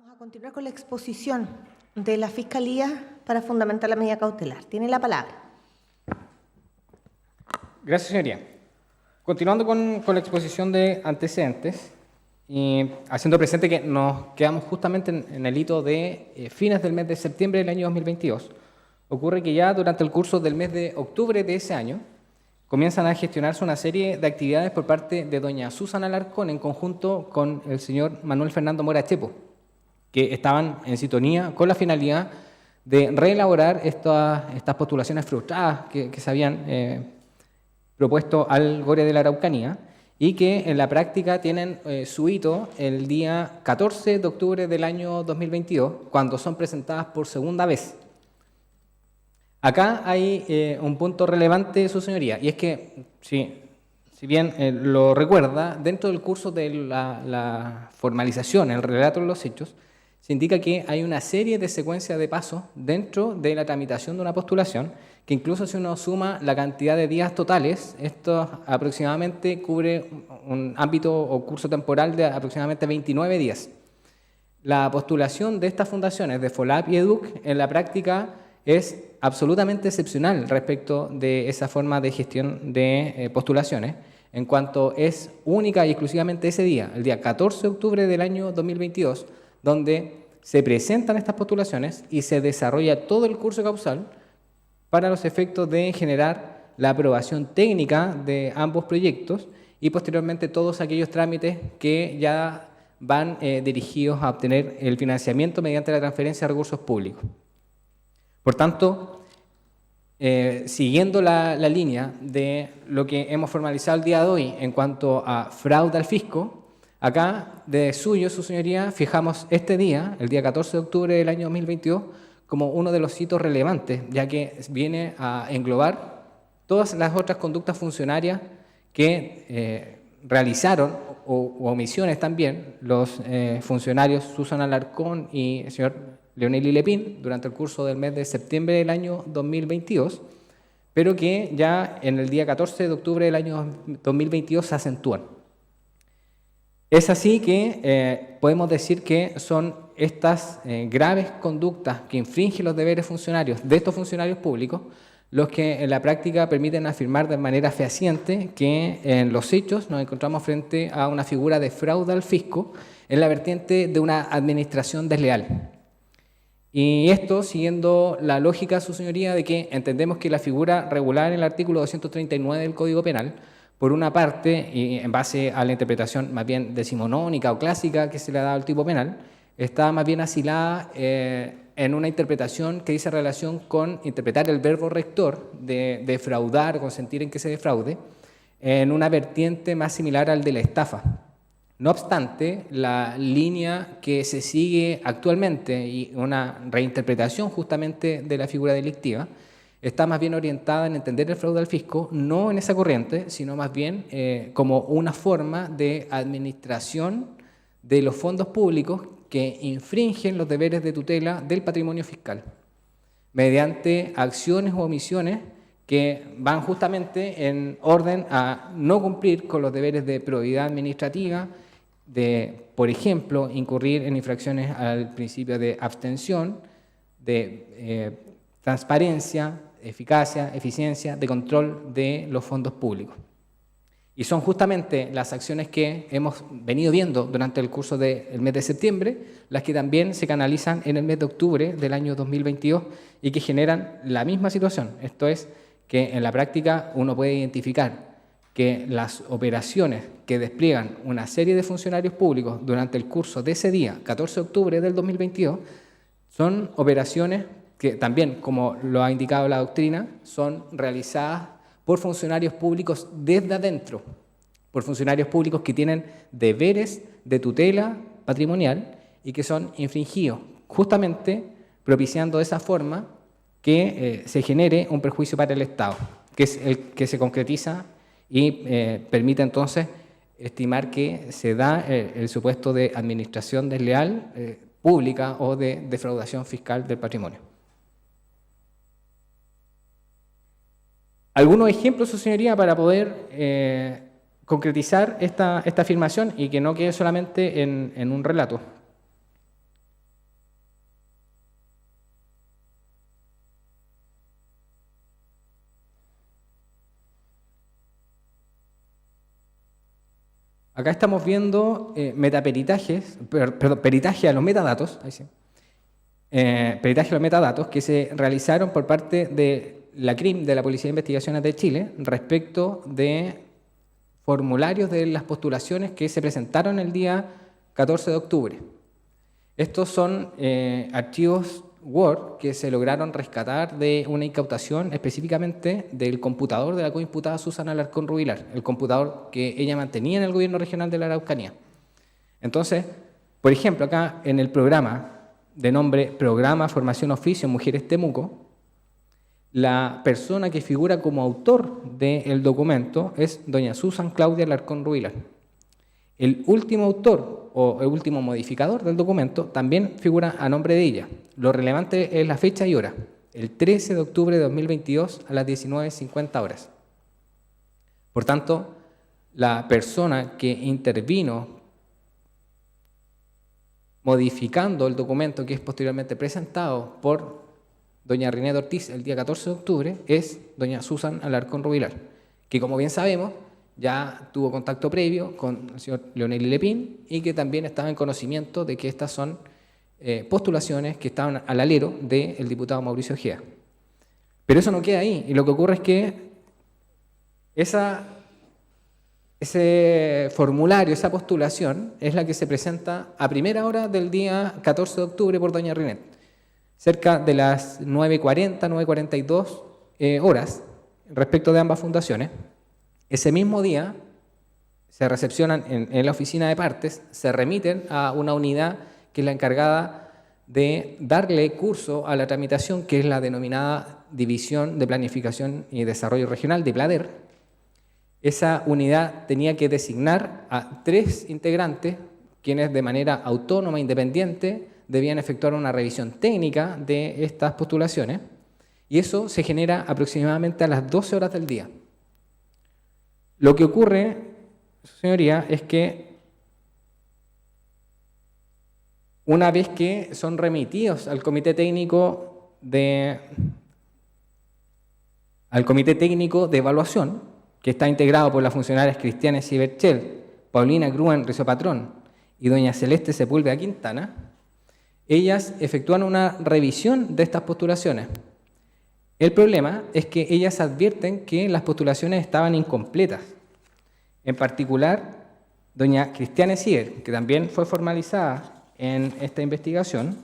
Vamos a continuar con la exposición de la Fiscalía para fundamentar la medida cautelar. Tiene la palabra. Gracias, señoría. Continuando con la exposición de antecedentes y haciendo presente que nos quedamos justamente en el hito de fines del mes de septiembre del año 2022, ocurre que ya durante el curso del mes de octubre de ese año comienzan a gestionarse una serie de actividades por parte de doña Susana Alarcón en conjunto con el señor Manuel Fernando Mora Chepo, que estaban en sintonía con la finalidad de reelaborar estas postulaciones frustradas que se habían propuesto al GORE de la Araucanía y que en la práctica tienen su hito el día 14 de octubre del año 2022, cuando son presentadas por segunda vez. Acá hay un punto relevante, su señoría, y es que, si bien lo recuerda, dentro del curso de la formalización, el relato de los hechos, se indica que hay una serie de secuencias de pasos dentro de la tramitación de una postulación, que incluso si uno suma la cantidad de días totales, esto aproximadamente cubre un ámbito o curso temporal de aproximadamente 29 días. La postulación de estas fundaciones de FOLAP y EDUC en la práctica es absolutamente excepcional respecto de esa forma de gestión de postulaciones, en cuanto es única y exclusivamente ese día, el día 14 de octubre del año 2022, donde se presentan estas postulaciones y se desarrolla todo el curso causal para los efectos de generar la aprobación técnica de ambos proyectos y posteriormente todos aquellos trámites que ya van dirigidos a obtener el financiamiento mediante la transferencia de recursos públicos. Por tanto, siguiendo la línea de lo que hemos formalizado el día de hoy en cuanto a fraude al fisco, acá, de suyo, su señoría, fijamos este día, el día 14 de octubre del año 2022, como uno de los hitos relevantes, ya que viene a englobar todas las otras conductas funcionarias que realizaron, o omisiones también, los funcionarios Susana Alarcón y el señor Leonel Lepín durante el curso del mes de septiembre del año 2022, pero que ya en el día 14 de octubre del año 2022 se acentúan. Es así que podemos decir que son estas graves conductas que infringen los deberes funcionarios de estos funcionarios públicos los que en la práctica permiten afirmar de manera fehaciente que en los hechos nos encontramos frente a una figura de fraude al fisco en la vertiente de una administración desleal. Y esto siguiendo la lógica, su señoría, de que entendemos que la figura regular en el artículo 239 del Código Penal, por una parte, y en base a la interpretación más bien decimonónica o clásica que se le ha dado al tipo penal, está más bien asilada en una interpretación que dice relación con interpretar el verbo rector de defraudar o consentir en que se defraude, en una vertiente más similar al de la estafa. No obstante, la línea que se sigue actualmente y una reinterpretación justamente de la figura delictiva está más bien orientada en entender el fraude al fisco, no en esa corriente, sino más bien como una forma de administración de los fondos públicos que infringen los deberes de tutela del patrimonio fiscal, mediante acciones o omisiones que van justamente en orden a no cumplir con los deberes de probidad administrativa, de, por ejemplo, incurrir en infracciones al principio de abstención, de transparencia, eficacia, eficiencia, de control de los fondos públicos. Y son justamente las acciones que hemos venido viendo durante el curso del mes de septiembre, las que también se canalizan en el mes de octubre del año 2022 y que generan la misma situación. Esto es, que en la práctica uno puede identificar que las operaciones que despliegan una serie de funcionarios públicos durante el curso de ese día, 14 de octubre del 2022, son operaciones que también, como lo ha indicado la doctrina, son realizadas por funcionarios públicos desde adentro, por funcionarios públicos que tienen deberes de tutela patrimonial y que son infringidos, justamente propiciando de esa forma que se genere un perjuicio para el Estado, que es el que se concretiza y permite entonces estimar que se da el supuesto de administración desleal pública o de defraudación fiscal del patrimonio. Algunos ejemplos, su señoría, para poder concretizar esta afirmación y que no quede solamente en un relato. Acá estamos viendo peritaje a los metadatos, ahí sí. Peritaje a los metadatos que se realizaron por parte de la CRIM, de la Policía de Investigaciones de Chile, respecto de formularios de las postulaciones que se presentaron el día 14 de octubre. Estos son archivos Word que se lograron rescatar de una incautación específicamente del computador de la coimputada Susana Alarcón Rubilar, el computador que ella mantenía en el gobierno regional de la Araucanía. Entonces, por ejemplo, acá en el programa de nombre Programa Formación Oficio Mujeres Temuco, la persona que figura como autor del documento es doña Susan Claudia Alarcón Rubilar. El último autor o el último modificador del documento también figura a nombre de ella. Lo relevante es la fecha y hora, el 13 de octubre de 2022 a las 19:50 horas. Por tanto, la persona que intervino modificando el documento que es posteriormente presentado por doña Rinet Ortiz el día 14 de octubre es doña Susan Alarcón Rubilar, que como bien sabemos ya tuvo contacto previo con el señor Leonel Lepín y que también estaba en conocimiento de que estas son postulaciones que estaban al alero del diputado Mauricio Ojeda. Pero eso no queda ahí, y lo que ocurre es que ese formulario, esa postulación, es la que se presenta a primera hora del día 14 de octubre por doña Rinet, cerca de las 9:40, 9:42 horas respecto de ambas fundaciones. Ese mismo día se recepcionan en la oficina de partes, se remiten a una unidad que es la encargada de darle curso a la tramitación, que es la denominada División de Planificación y Desarrollo Regional, de PLADER. Esa unidad tenía que designar a 3 integrantes, quienes de manera autónoma e independiente debían efectuar una revisión técnica de estas postulaciones, y eso se genera aproximadamente a las 12 horas del día. Lo que ocurre, señoría, es que una vez que son remitidos al Comité Técnico de Evaluación, que está integrado por las funcionarias Cristiane Ciberchel, Paulina Gruen Rizopatrón y doña Celeste Sepúlveda Quintana, ellas efectúan una revisión de estas postulaciones. El problema es que ellas advierten que las postulaciones estaban incompletas. En particular, doña Cristiane Ciber, que también fue formalizada en esta investigación,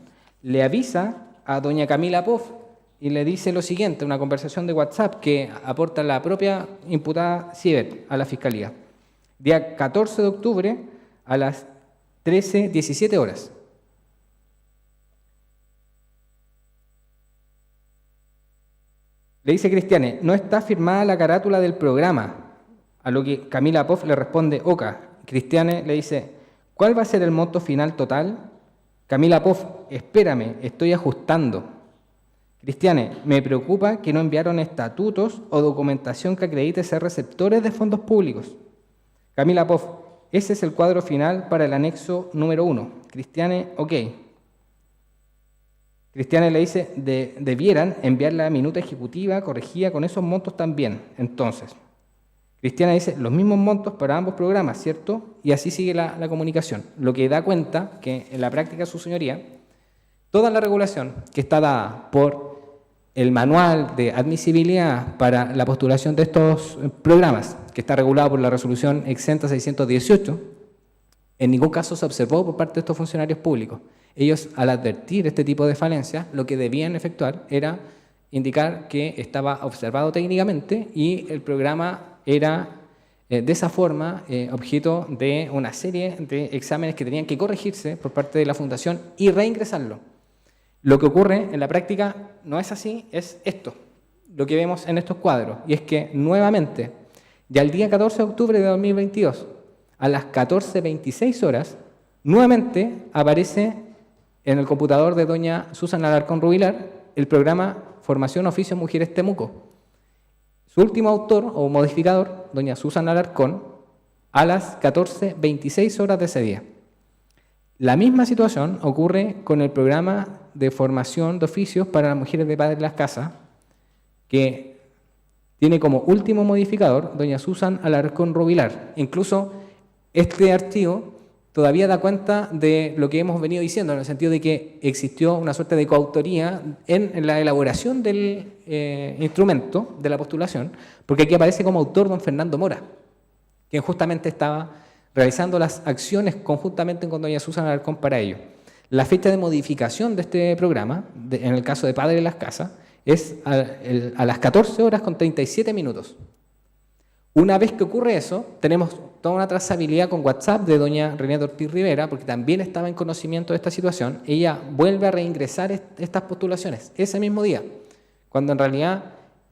le avisa a doña Camila Poff y le dice lo siguiente, una conversación de WhatsApp que aporta la propia imputada Ciber a la Fiscalía. Día 14 de octubre a las 13:17 horas. Le dice Cristiane, no está firmada la carátula del programa, a lo que Camila Poff le responde, oca. Cristiane le dice, ¿cuál va a ser el monto final total? Camila Poff, espérame, estoy ajustando. Cristiane, me preocupa que no enviaron estatutos o documentación que acredite ser receptores de fondos públicos. Camila Poff, ese es el cuadro final para el anexo número 1. Cristiane, ok. Cristiane le dice, debieran enviar la minuta ejecutiva corregida con esos montos también. Entonces, Cristiane dice, los mismos montos para ambos programas, ¿cierto? Y así sigue la comunicación. Lo que da cuenta que en la práctica, su señoría, toda la regulación que está dada por el manual de admisibilidad para la postulación de estos programas, que está regulado por la resolución exenta 618, en ningún caso se observó por parte de estos funcionarios públicos. Ellos, al advertir este tipo de falencias, lo que debían efectuar era indicar que estaba observado técnicamente y el programa era, de esa forma, objeto de una serie de exámenes que tenían que corregirse por parte de la Fundación y reingresarlo. Lo que ocurre en la práctica no es así, es esto, lo que vemos en estos cuadros, y es que nuevamente, ya el día 14 de octubre de 2022, a las 14:26 horas, nuevamente aparece en el computador de doña Susan Alarcón Rubilar el programa Formación Oficio Mujeres Temuco. Su último autor o modificador, doña Susan Alarcón, a las 14:26 horas de ese día. La misma situación ocurre con el programa de formación de oficios para las mujeres de padres de las casas, que tiene como último modificador doña Susan Alarcón Rubilar. Incluso este archivo todavía da cuenta de lo que hemos venido diciendo, en el sentido de que existió una suerte de coautoría en la elaboración del instrumento de la postulación, porque aquí aparece como autor don Fernando Mora, quien justamente estaba realizando las acciones conjuntamente con doña Susana Alarcón para ello. La fecha de modificación de este programa, en el caso de Padre de las Casas, es a las 14 horas con 37 minutos. Una vez que ocurre eso, tenemos toda una trazabilidad con WhatsApp de doña Renata Ortiz Rivera, porque también estaba en conocimiento de esta situación. Ella vuelve a reingresar estas postulaciones ese mismo día, cuando en realidad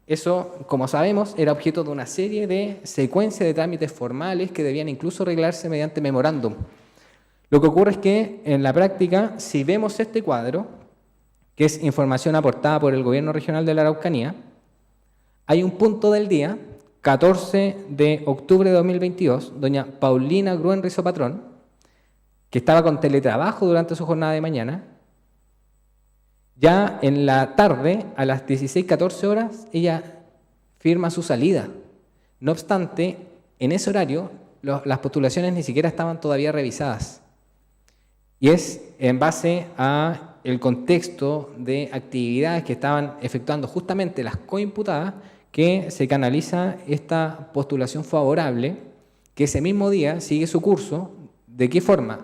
eso, como sabemos, era objeto de una serie de secuencias de trámites formales que debían incluso arreglarse mediante memorándum. Lo que ocurre es que en la práctica, si vemos este cuadro, que es información aportada por el Gobierno Regional de la Araucanía, hay un punto del día, 14 de octubre de 2022, doña Paulina Gruen Rizo Patrón, que estaba con teletrabajo durante su jornada de mañana, ya en la tarde, a las 16:14 horas, ella firma su salida. No obstante, en ese horario, las postulaciones ni siquiera estaban todavía revisadas. Y es en base a el contexto de actividades que estaban efectuando justamente las coimputadas que se canaliza esta postulación favorable, que ese mismo día sigue su curso. ¿De qué forma?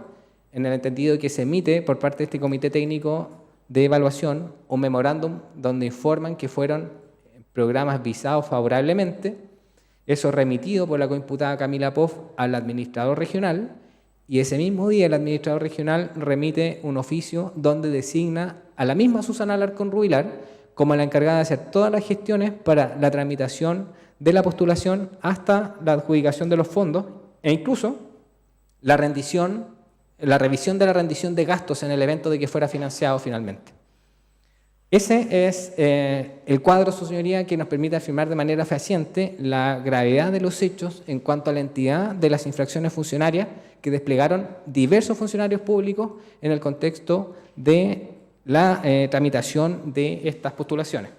En el entendido de que se emite por parte de este comité técnico de evaluación un memorándum donde informan que fueron programas visados favorablemente, eso remitido por la coimputada Camila Poff al administrador regional, y ese mismo día el administrador regional remite un oficio donde designa a la misma Susana Alarcón Rubilar como la encargada de hacer todas las gestiones para la tramitación de la postulación hasta la adjudicación de los fondos e incluso la revisión de la rendición de gastos en el evento de que fuera financiado finalmente. Ese es el cuadro, su señoría, que nos permite afirmar de manera fehaciente la gravedad de los hechos en cuanto a la entidad de las infracciones funcionarias que desplegaron diversos funcionarios públicos en el contexto de la tramitación de estas postulaciones.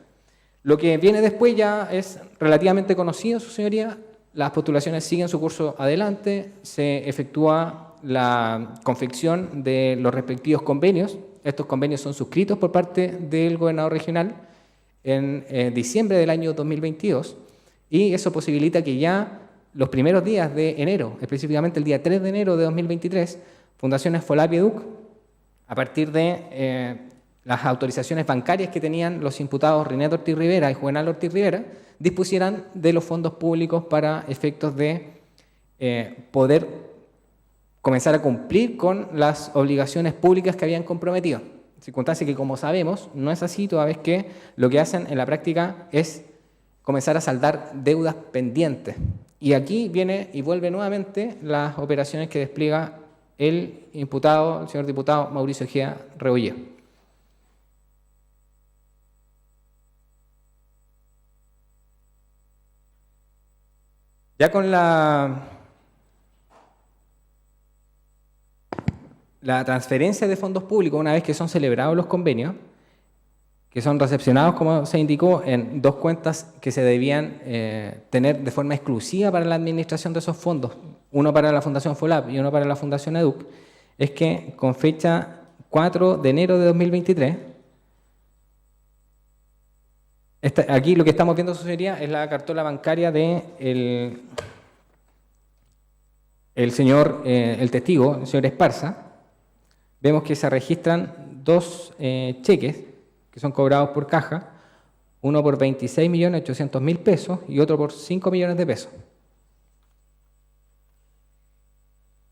Lo que viene después ya es relativamente conocido, su señoría. Las postulaciones siguen su curso adelante, se efectúa la confección de los respectivos convenios. Estos convenios son suscritos por parte del gobernador regional en diciembre del año 2022 y eso posibilita que ya los primeros días de enero, específicamente el día 3 de enero de 2023, Fundaciones FOLAP y EDUC, a partir de las autorizaciones bancarias que tenían los imputados Renata Ortiz Rivera y Juvenal Ortiz Rivera, dispusieran de los fondos públicos para efectos de poder comenzar a cumplir con las obligaciones públicas que habían comprometido. Circunstancia que, como sabemos, no es así, toda vez que lo que hacen en la práctica es comenzar a saldar deudas pendientes. Y aquí viene y vuelve nuevamente las operaciones que despliega el imputado, el señor diputado Mauricio Ejea Rebolledo. Ya con la transferencia de fondos públicos, una vez que son celebrados los convenios, que son recepcionados, como se indicó, en dos cuentas que se debían tener de forma exclusiva para la administración de esos fondos, uno para la Fundación FOLAP y uno para la Fundación EDUC, es que con fecha 4 de enero de 2023, aquí lo que estamos viendo, su señoría, es la cartola bancaria de el señor, el testigo, el señor Esparza. Vemos que se registran dos cheques que son cobrados por caja, uno por 26.800.000 pesos y otro por 5 millones de pesos.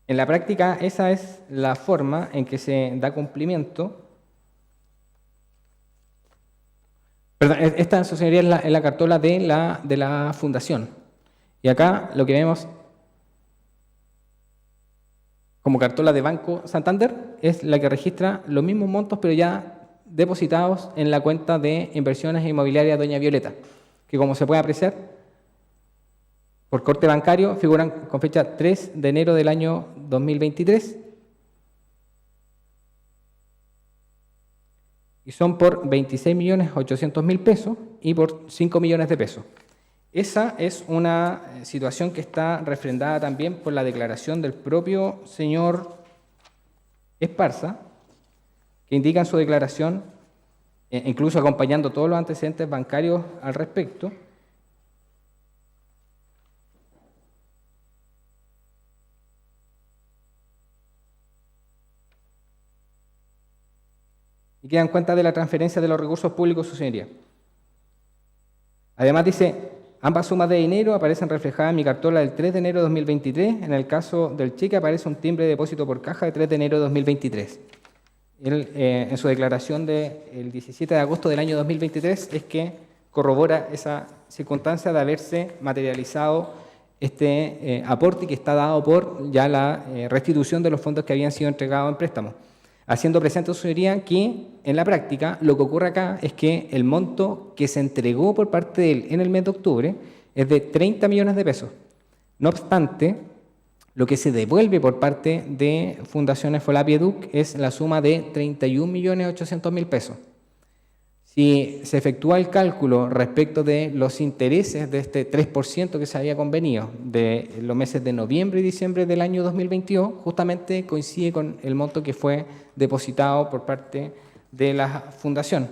En la práctica, esa es la forma en que se da cumplimiento. Perdón, esta sería la cartola de la fundación. Y acá lo que vemos como cartola de Banco Santander es la que registra los mismos montos, pero ya depositados en la cuenta de inversiones inmobiliarias Doña Violeta, que como se puede apreciar, por corte bancario figuran con fecha 3 de enero del año 2023 y son por 26.800.000 pesos y por 5 millones de pesos. Esa es una situación que está refrendada también por la declaración del propio señor Esparza, que indica en su declaración, incluso acompañando todos los antecedentes bancarios al respecto, y que dan cuenta de la transferencia de los recursos públicos a su señoría. Además dice, ambas sumas de dinero aparecen reflejadas en mi cartola del 3 de enero de 2023. En el caso del cheque aparece un timbre de depósito por caja de 3 de enero de 2023. Él, en su declaración del 17 de agosto del año 2023, es que corrobora esa circunstancia de haberse materializado este aporte que está dado por ya la restitución de los fondos que habían sido entregados en préstamo. Haciendo presente a su señoría que en la práctica lo que ocurre acá es que el monto que se entregó por parte de él en el mes de octubre es de 30 millones de pesos. No obstante, lo que se devuelve por parte de Fundaciones Folapieduc es la suma de 31.800.000 pesos. Si se efectúa el cálculo respecto de los intereses de este 3% que se había convenido de los meses de noviembre y diciembre del año 2022, justamente coincide con el monto que fue depositado por parte de la Fundación.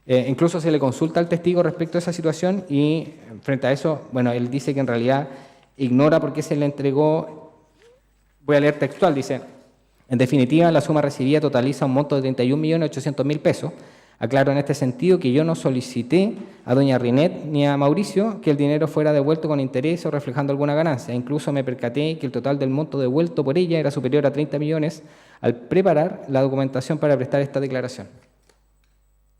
Incluso se le consulta al testigo respecto a esa situación y frente a eso, bueno, él dice que en realidad ignora por qué se le entregó. Voy a leer textual, dice, en definitiva, la suma recibida totaliza un monto de 31.800.000 pesos. Aclaro en este sentido que yo no solicité a doña Rinet ni a Mauricio que el dinero fuera devuelto con interés o reflejando alguna ganancia. Incluso me percaté que el total del monto devuelto por ella era superior a 30 millones al preparar la documentación para prestar esta declaración.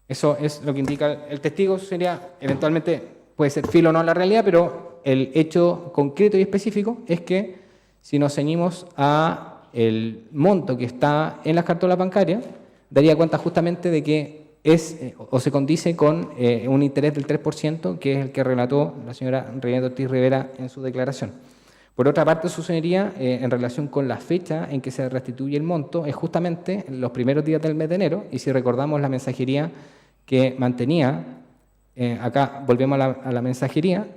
Eso es lo que indica el testigo. Sería, eventualmente, puede ser filo o no la realidad, pero el hecho concreto y específico es que si nos ceñimos a el monto que está en las cartolas bancarias, daría cuenta justamente de que es o se condice con un interés del 3%, que es el que relató la señora Rinet Ortiz Rivera en su declaración. Por otra parte, su señoría, en relación con la fecha en que se restituye el monto, es justamente los primeros días del mes de enero, y si recordamos la mensajería que mantenía, acá volvemos a la mensajería,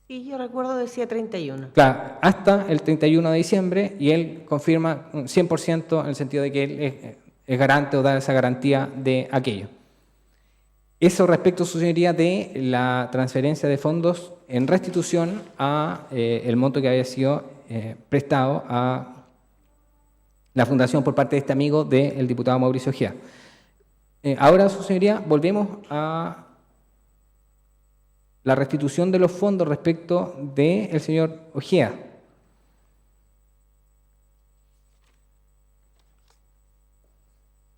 Sí, yo recuerdo decía 31. claro, hasta el 31 de diciembre, y él confirma un 100% en el sentido de que él es garante o da esa garantía de aquello. Eso respecto, su señoría, de la transferencia de fondos en restitución a el monto que había sido prestado a la Fundación por parte de este amigo del diputado Mauricio Ojeda. Ahora, su señoría, volvemos a la restitución de los fondos respecto del señor Ojeda.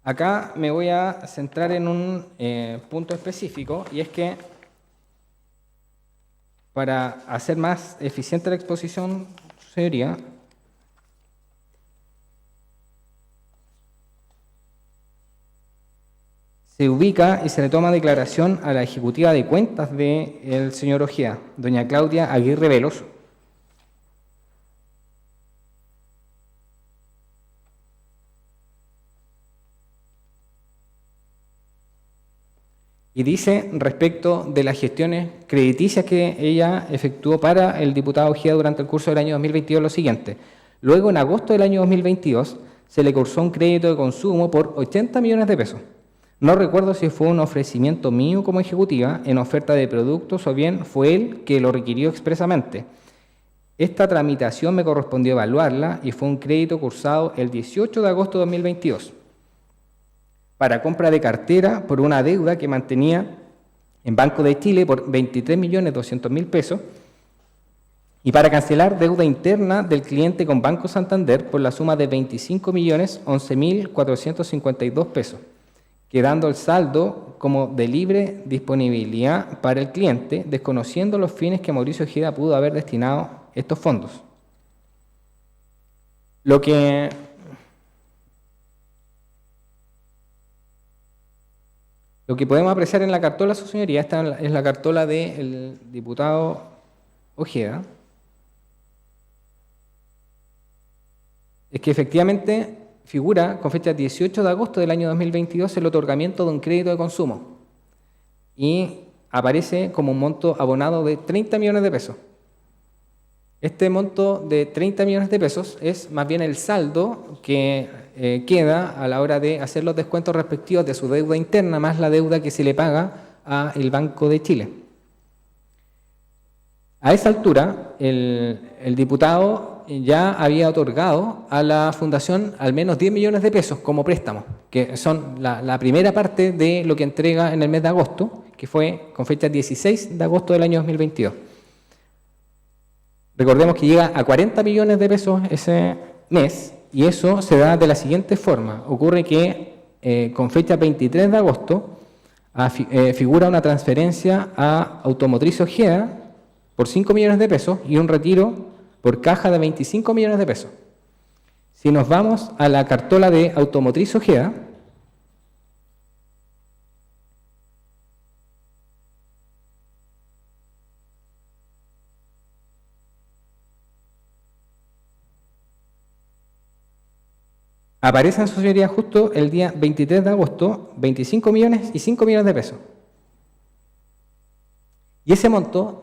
Acá me voy a centrar en un punto específico, y es que para hacer más eficiente la exposición, su señoría, se ubica y se le toma declaración a la ejecutiva de cuentas del señor Ojeda, doña Claudia Aguirre Veloso. Y dice respecto de las gestiones crediticias que ella efectuó para el diputado Ojeda durante el curso del año 2022 lo siguiente. Luego, en agosto del año 2022, se le cursó un crédito de consumo por 80 millones de pesos. No recuerdo si fue un ofrecimiento mío como ejecutiva en oferta de productos o bien fue él que lo requirió expresamente. Esta tramitación me correspondió evaluarla y fue un crédito cursado el 18 de agosto de 2022 para compra de cartera por una deuda que mantenía en Banco de Chile por 23.200.000 pesos y para cancelar deuda interna del cliente con Banco Santander por la suma de 25.011.452 pesos. Quedando el saldo como de libre disponibilidad para el cliente, desconociendo los fines que Mauricio Ojeda pudo haber destinado estos fondos. Lo que podemos apreciar en la cartola, su señoría, esta es la cartola del diputado Ojeda, es que efectivamente figura con fecha 18 de agosto del año 2022 el otorgamiento de un crédito de consumo y aparece como un monto abonado de 30 millones de pesos. Este monto de 30 millones de pesos es más bien el saldo que queda a la hora de hacer los descuentos respectivos de su deuda interna más la deuda que se le paga al Banco de Chile. A esa altura, el diputado ya había otorgado a la Fundación al menos 10 millones de pesos como préstamo, que son la primera parte de lo que entrega en el mes de agosto, que fue con fecha 16 de agosto del año 2022. Recordemos que llega a 40 millones de pesos ese mes, y eso se da de la siguiente forma. Ocurre que con fecha 23 de agosto figura una transferencia a Automotriz Ojeda por 5 millones de pesos y un retiro por caja de 25 millones de pesos. Si nos vamos a la cartola de Automotriz Ojeda, aparecen, su señoría, justo el día 23 de agosto, 25 millones y 5 millones de pesos. Y ese monto,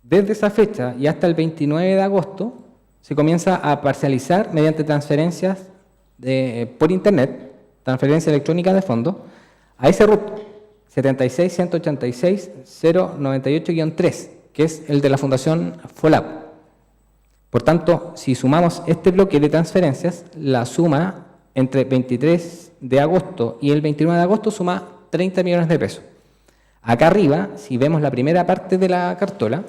desde esa fecha y hasta el 29 de agosto, se comienza a parcializar mediante transferencias por Internet, transferencia electrónica de fondos, a ese RUT 76-186-098-3, que es el de la Fundación FOLAP. Por tanto, si sumamos este bloque de transferencias, la suma entre 23 de agosto y el 29 de agosto suma 30 millones de pesos. Acá arriba, si vemos la primera parte de la cartola,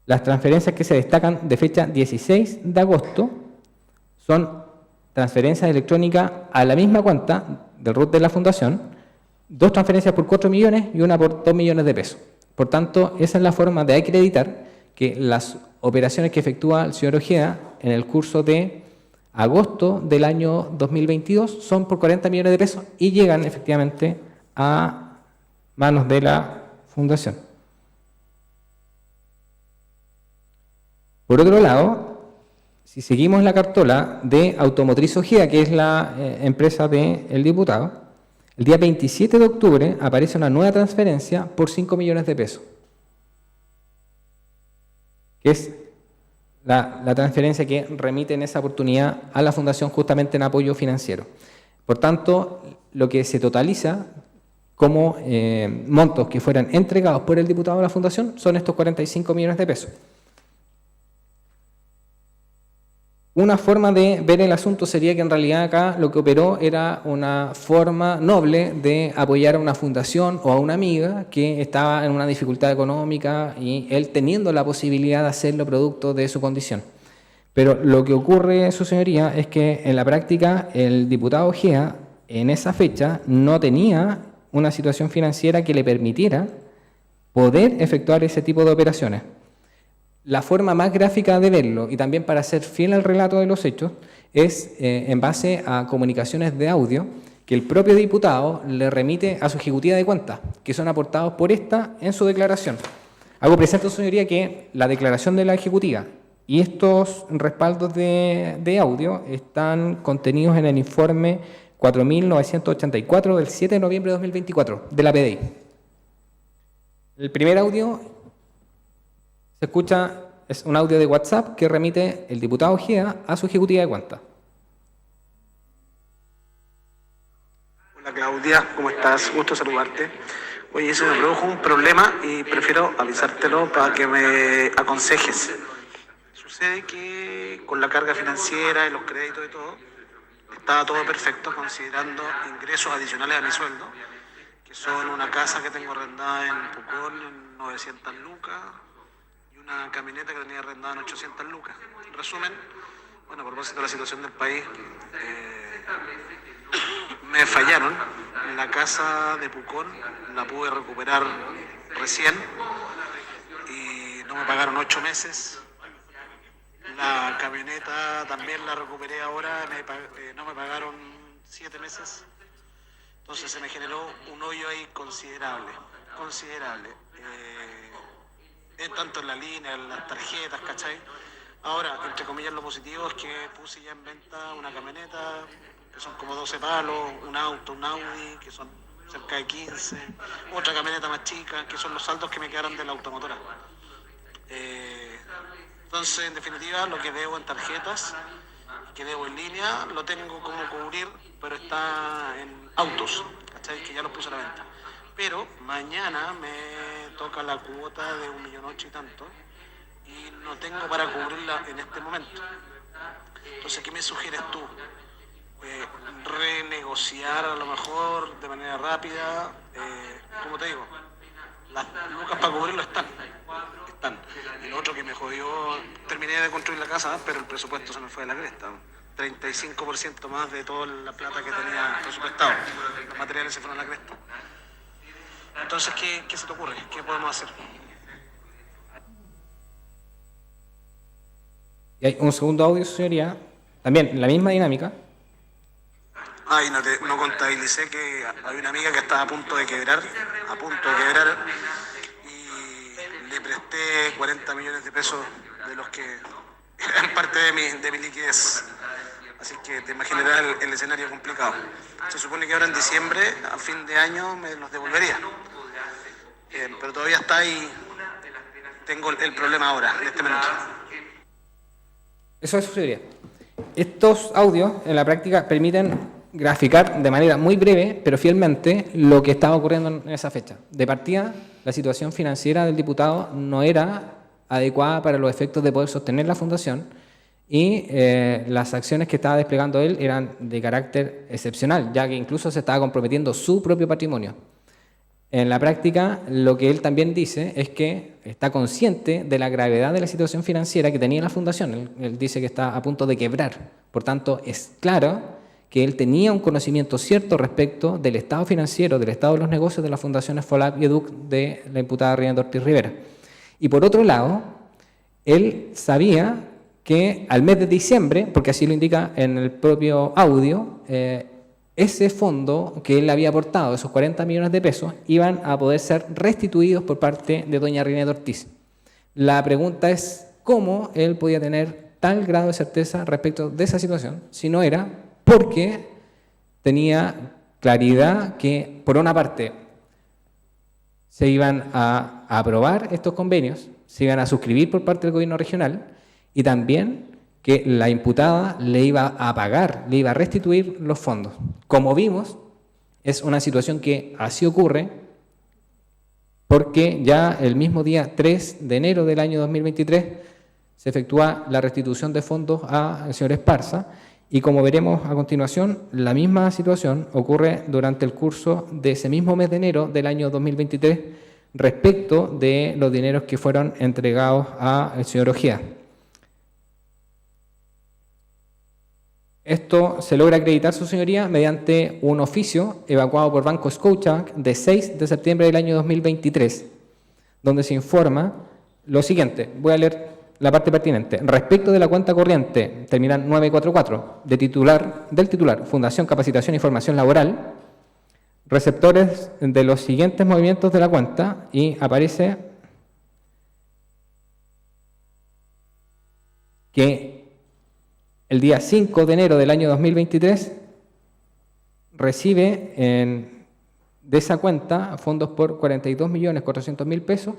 las transferencias que se destacan de fecha 16 de agosto son transferencias electrónicas a la misma cuenta del RUT de la Fundación, 2 transferencias por 4 millones y una por 2 millones de pesos. Por tanto, esa es la forma de acreditar que las operaciones que efectúa el señor Ojeda en el curso de agosto del año 2022 son por 40 millones de pesos y llegan efectivamente a manos de la Fundación. Por otro lado, si seguimos la cartola de Automotriz Ojeda, que es la empresa del diputado, el día 27 de octubre aparece una nueva transferencia por 5 millones de pesos, que es la transferencia que remite en esa oportunidad a la Fundación justamente en apoyo financiero. Por tanto, lo que se totaliza como montos que fueran entregados por el diputado a la Fundación son estos 45 millones de pesos. Una forma de ver el asunto sería que en realidad acá lo que operó era una forma noble de apoyar a una fundación o a una amiga que estaba en una dificultad económica y él teniendo la posibilidad de hacerlo producto de su condición. Pero lo que ocurre, su señoría, es que en la práctica el diputado Ojeda en esa fecha no tenía una situación financiera que le permitiera poder efectuar ese tipo de operaciones. La forma más gráfica de verlo, y también para ser fiel al relato de los hechos, es en base a comunicaciones de audio que el propio diputado le remite a su ejecutiva de cuentas, que son aportados por esta en su declaración. Hago presente, su señoría, que la declaración de la ejecutiva y estos respaldos de audio están contenidos en el informe 4.984 del 7 de noviembre de 2024 de la PDI. El primer audio se escucha, es un audio de WhatsApp que remite el diputado Ojeda a su ejecutiva de cuenta. Hola Claudia, ¿cómo estás? Gusto saludarte. Oye, se me produjo un problema y prefiero avisártelo para que me aconsejes. Sucede que con la carga financiera y los créditos y todo, estaba todo perfecto considerando ingresos adicionales a mi sueldo, que son una casa que tengo arrendada en Pucón en 900 lucas, una camioneta que tenía arrendada en 800 lucas. En resumen, bueno, a propósito de la situación del país, me fallaron. La casa de Pucón la pude recuperar recién y no me pagaron 8 meses. La camioneta también la recuperé ahora, no me pagaron 7 meses. Entonces se me generó un hoyo ahí considerable. Tanto en la línea, en las tarjetas, ¿cachai? Ahora, entre comillas, lo positivo es que puse ya en venta una camioneta, que son como 12 palos, un auto, un Audi, que son cerca de 15, otra camioneta más chica, que son los saldos que me quedaron de la automotora. Entonces, en definitiva, lo que debo en tarjetas, que debo en línea, lo tengo como cubrir, pero está en autos, ¿cachai? Que ya los puse a la venta. Pero mañana me toca la cuota de 1.800.000 y tanto, y no tengo para cubrirla en este momento. Entonces, ¿qué me sugieres tú? Renegociar a lo mejor de manera rápida, como te digo, las lucas para cubrirlo están. El otro que me jodió, terminé de construir la casa, pero el presupuesto se me fue de la cresta. 35% más de toda la plata que tenía presupuestado. Los materiales se fueron a la cresta. Entonces, ¿qué se te ocurre? ¿Qué podemos hacer? Y hay un segundo audio, señoría, también la misma dinámica. Ay, no contabilicé que hay una amiga que estaba a punto de quebrar, y le presté 40 millones de pesos de los que eran parte de mi liquidez. Así que te imaginarás el escenario complicado. Se supone que ahora en diciembre, a fin de año, me los devolvería. Pero todavía está ahí, tengo el problema ahora, en este momento. Eso es su señoría. Estos audios, en la práctica, permiten graficar de manera muy breve, pero fielmente, lo que estaba ocurriendo en esa fecha. De partida, la situación financiera del diputado no era adecuada para los efectos de poder sostener la fundación y las acciones que estaba desplegando él eran de carácter excepcional, ya que incluso se estaba comprometiendo su propio patrimonio. En la práctica, lo que él también dice es que está consciente de la gravedad de la situación financiera que tenía la fundación. Él dice que está a punto de quebrar. Por tanto, es claro que él tenía un conocimiento cierto respecto del estado financiero, del estado de los negocios de las fundaciones FOLAP y EDUC de la imputada Reinaldo Ortiz Rivera. Y por otro lado, él sabía que al mes de diciembre, porque así lo indica en el propio audio, ese fondo que él había aportado, esos 40 millones de pesos, iban a poder ser restituidos por parte de doña Reinaldo Ortiz. La pregunta es cómo él podía tener tal grado de certeza respecto de esa situación, si no era porque tenía claridad que, por una parte, se iban a aprobar estos convenios, se iban a suscribir por parte del gobierno regional y también que la imputada le iba a pagar, le iba a restituir los fondos. Como vimos, es una situación que así ocurre porque ya el mismo día 3 de enero del año 2023 se efectúa la restitución de fondos al señor Esparza y como veremos a continuación, la misma situación ocurre durante el curso de ese mismo mes de enero del año 2023 respecto de los dineros que fueron entregados al señor Ojeda. Esto se logra acreditar, su señoría, mediante un oficio evacuado por Banco Scotiabank de 6 de septiembre del año 2023, donde se informa lo siguiente. Voy a leer la parte pertinente. Respecto de la cuenta corriente, terminal 944, del titular, Fundación Capacitación y Formación Laboral, receptores de los siguientes movimientos de la cuenta, y aparece que el día 5 de enero del año 2023 recibe de esa cuenta fondos por 42.400.000 pesos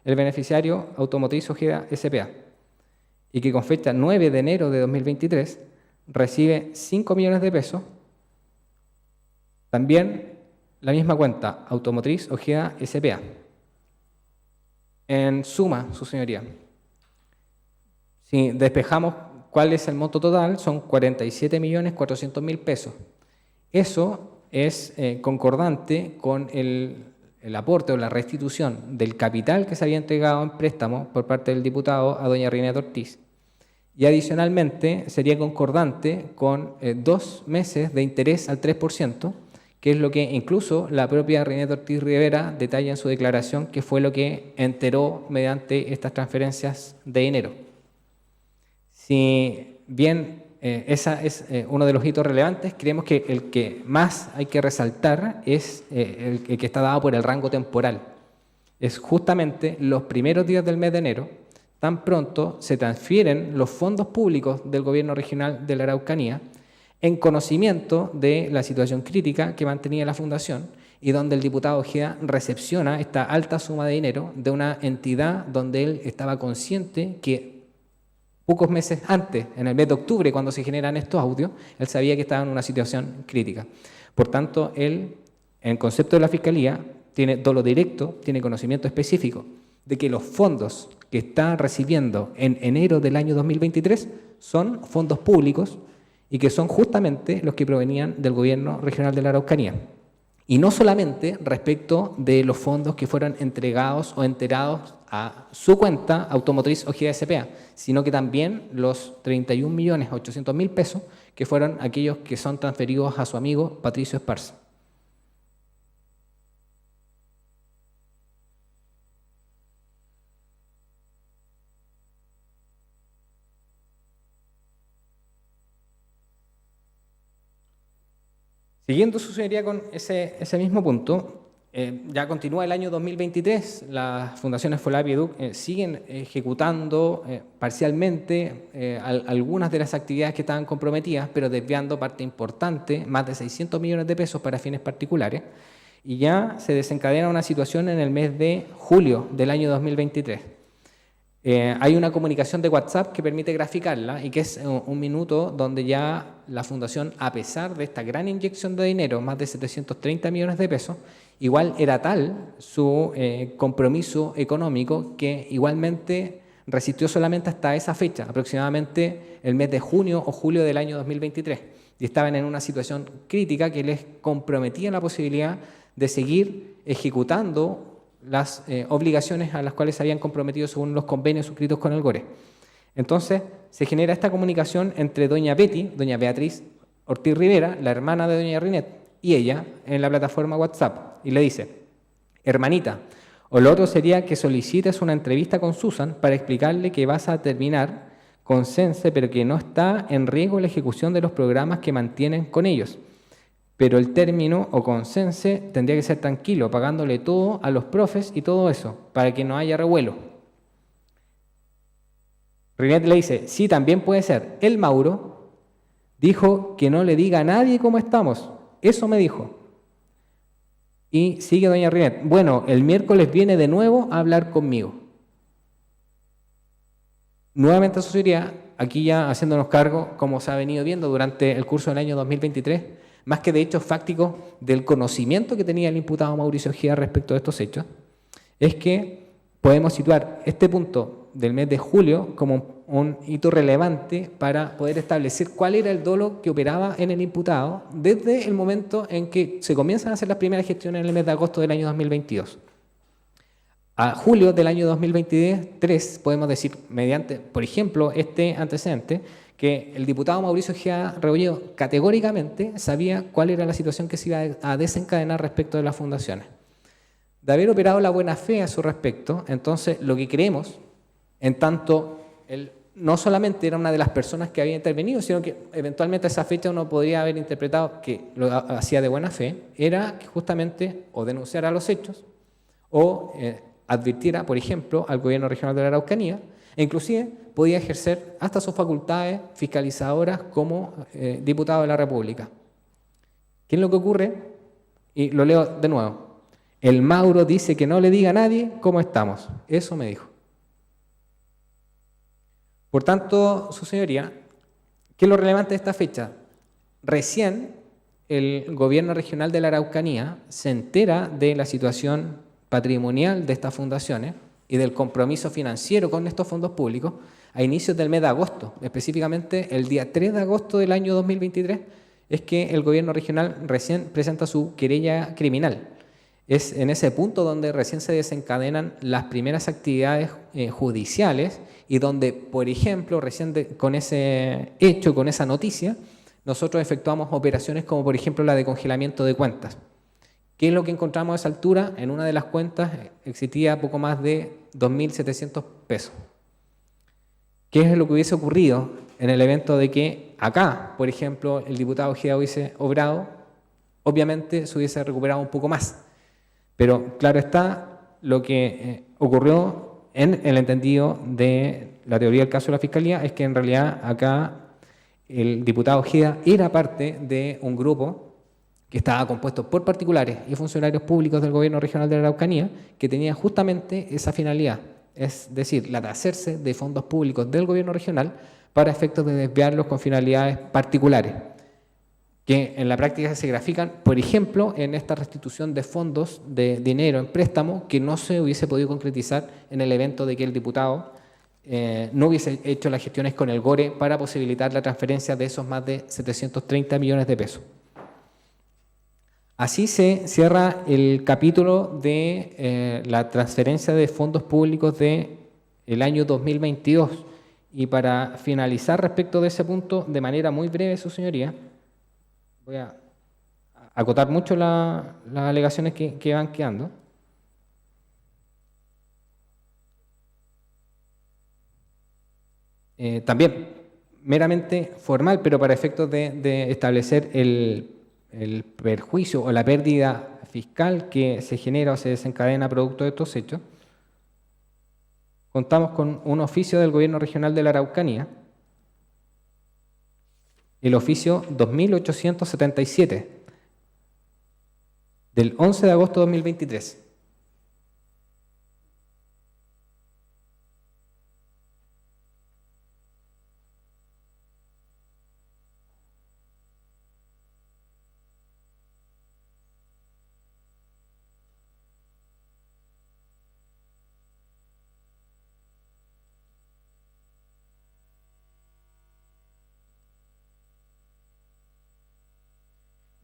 el beneficiario Automotriz Ojeda S.p.A. y que con fecha 9 de enero de 2023 recibe 5 millones de pesos, también la misma cuenta, Automotriz Ojeda S.p.A. En suma, su señoría, si despejamos cuál es el monto total, son 47.400.000 pesos. Eso es concordante con el aporte o la restitución del capital que se había entregado en préstamo por parte del diputado a doña Reinaldo Ortiz. Y adicionalmente sería concordante con 2 meses de interés al 3%, que es lo que incluso la propia Reinaldo Ortiz Rivera detalla en su declaración, que fue lo que enteró mediante estas transferencias de enero. Si bien ese es uno de los hitos relevantes, creemos que el que más hay que resaltar es el que está dado por el rango temporal. Es justamente los primeros días del mes de enero, tan pronto se transfieren los fondos públicos del gobierno regional de la Araucanía en conocimiento de la situación crítica que mantenía la fundación y donde el diputado Ojeda recepciona esta alta suma de dinero de una entidad donde él estaba consciente que pocos meses antes, en el mes de octubre, cuando se generan estos audios, él sabía que estaba en una situación crítica. Por tanto, él, en el concepto de la Fiscalía, tiene dolo directo, tiene conocimiento específico de que los fondos que está recibiendo en enero del año 2023 son fondos públicos y que son justamente los que provenían del gobierno regional de la Araucanía. Y no solamente respecto de los fondos que fueron entregados o enterados a su cuenta automotriz Ojeda S.p.A., sino que también los 31.800.000 pesos que fueron aquellos que son transferidos a su amigo Patricio Esparza. Siguiendo su señoría con ese mismo punto, ya continúa el año 2023, las fundaciones FOLAP y EDUC siguen ejecutando parcialmente algunas de las actividades que estaban comprometidas, pero desviando parte importante, más de 600 millones de pesos para fines particulares, y ya se desencadena una situación en el mes de julio del año 2023. Hay una comunicación de WhatsApp que permite graficarla y que es un minuto donde ya la fundación, a pesar de esta gran inyección de dinero, más de 730 millones de pesos, igual era tal su compromiso económico que igualmente resistió solamente hasta esa fecha, aproximadamente el mes de junio o julio del año 2023, y estaban en una situación crítica que les comprometía la posibilidad de seguir ejecutando las obligaciones a las cuales se habían comprometido según los convenios suscritos con el GORE. Entonces, se genera esta comunicación entre doña Betty, doña Beatriz Ortiz Rivera, la hermana de doña Rinet, y ella en la plataforma WhatsApp, y le dice: hermanita, o lo otro sería que solicites una entrevista con Susan para explicarle que vas a terminar con Sense, pero que no está en riesgo la ejecución de los programas que mantienen con ellos. Pero el término o consense tendría que ser tranquilo, pagándole todo a los profes y todo eso, para que no haya revuelo. Rinet le dice: sí, también puede ser. El Mauro dijo que no le diga a nadie cómo estamos. Eso me dijo. Y sigue doña Rinet: bueno, el miércoles viene de nuevo a hablar conmigo. Nuevamente asesoría, aquí ya haciéndonos cargo, como se ha venido viendo durante el curso del año 2023, más que de hechos fácticos del conocimiento que tenía el imputado Mauricio Ojeda respecto de estos hechos, es que podemos situar este punto del mes de julio como un hito relevante para poder establecer cuál era el dolo que operaba en el imputado desde el momento en que se comienzan a hacer las primeras gestiones en el mes de agosto del año 2022. A julio del año 2023 podemos decir, mediante, por ejemplo, este antecedente, que el diputado Mauricio Ojeda Rebolledo categóricamente sabía cuál era la situación que se iba a desencadenar respecto de las fundaciones. De haber operado la buena fe a su respecto, entonces lo que creemos, en tanto él no solamente era una de las personas que había intervenido, sino que eventualmente a esa fecha uno podría haber interpretado que lo hacía de buena fe, era que justamente o denunciara los hechos o advirtiera, por ejemplo, al gobierno regional de la Araucanía, e inclusive podía ejercer hasta sus facultades fiscalizadoras como diputado de la República. ¿Qué es lo que ocurre? Y lo leo de nuevo. El Mauro dice que no le diga a nadie cómo estamos. Eso me dijo. Por tanto, su señoría, ¿qué es lo relevante de esta fecha? Recién el gobierno regional de la Araucanía se entera de la situación patrimonial de estas fundaciones y del compromiso financiero con estos fondos públicos a inicios del mes de agosto. Específicamente, el día 3 de agosto del año 2023 es que el gobierno regional recién presenta su querella criminal. Es en ese punto donde recién se desencadenan las primeras actividades judiciales y donde, por ejemplo, recién con ese hecho, con esa noticia, nosotros efectuamos operaciones como, por ejemplo, la de congelamiento de cuentas. ¿Qué es lo que encontramos a esa altura? En una de las cuentas existía poco más de 2.700 pesos. ¿Qué es lo que hubiese ocurrido en el evento de que acá, por ejemplo, el diputado Ojeda hubiese obrado? Obviamente se hubiese recuperado un poco más. Pero claro está, lo que ocurrió en el entendido de la teoría del caso de la Fiscalía, es que en realidad acá el diputado Ojeda era parte de un grupo que estaba compuesto por particulares y funcionarios públicos del Gobierno Regional de la Araucanía, que tenía justamente esa finalidad, es decir, la de hacerse de fondos públicos del Gobierno Regional para efectos de desviarlos con finalidades particulares, que en la práctica se grafican, por ejemplo, en esta restitución de fondos de dinero en préstamo que no se hubiese podido concretizar en el evento de que el diputado no hubiese hecho las gestiones con el GORE para posibilitar la transferencia de esos más de 730 millones de pesos. Así se cierra el capítulo de la transferencia de fondos públicos del año 2022. Y para finalizar respecto de ese punto, de manera muy breve, su señoría, voy a acotar mucho las alegaciones que van quedando. También meramente formal, pero para efectos de establecer el perjuicio o la pérdida fiscal que se genera o se desencadena producto de estos hechos, contamos con un oficio del Gobierno Regional de la Araucanía, el oficio 2877, del 11 de agosto de 2023.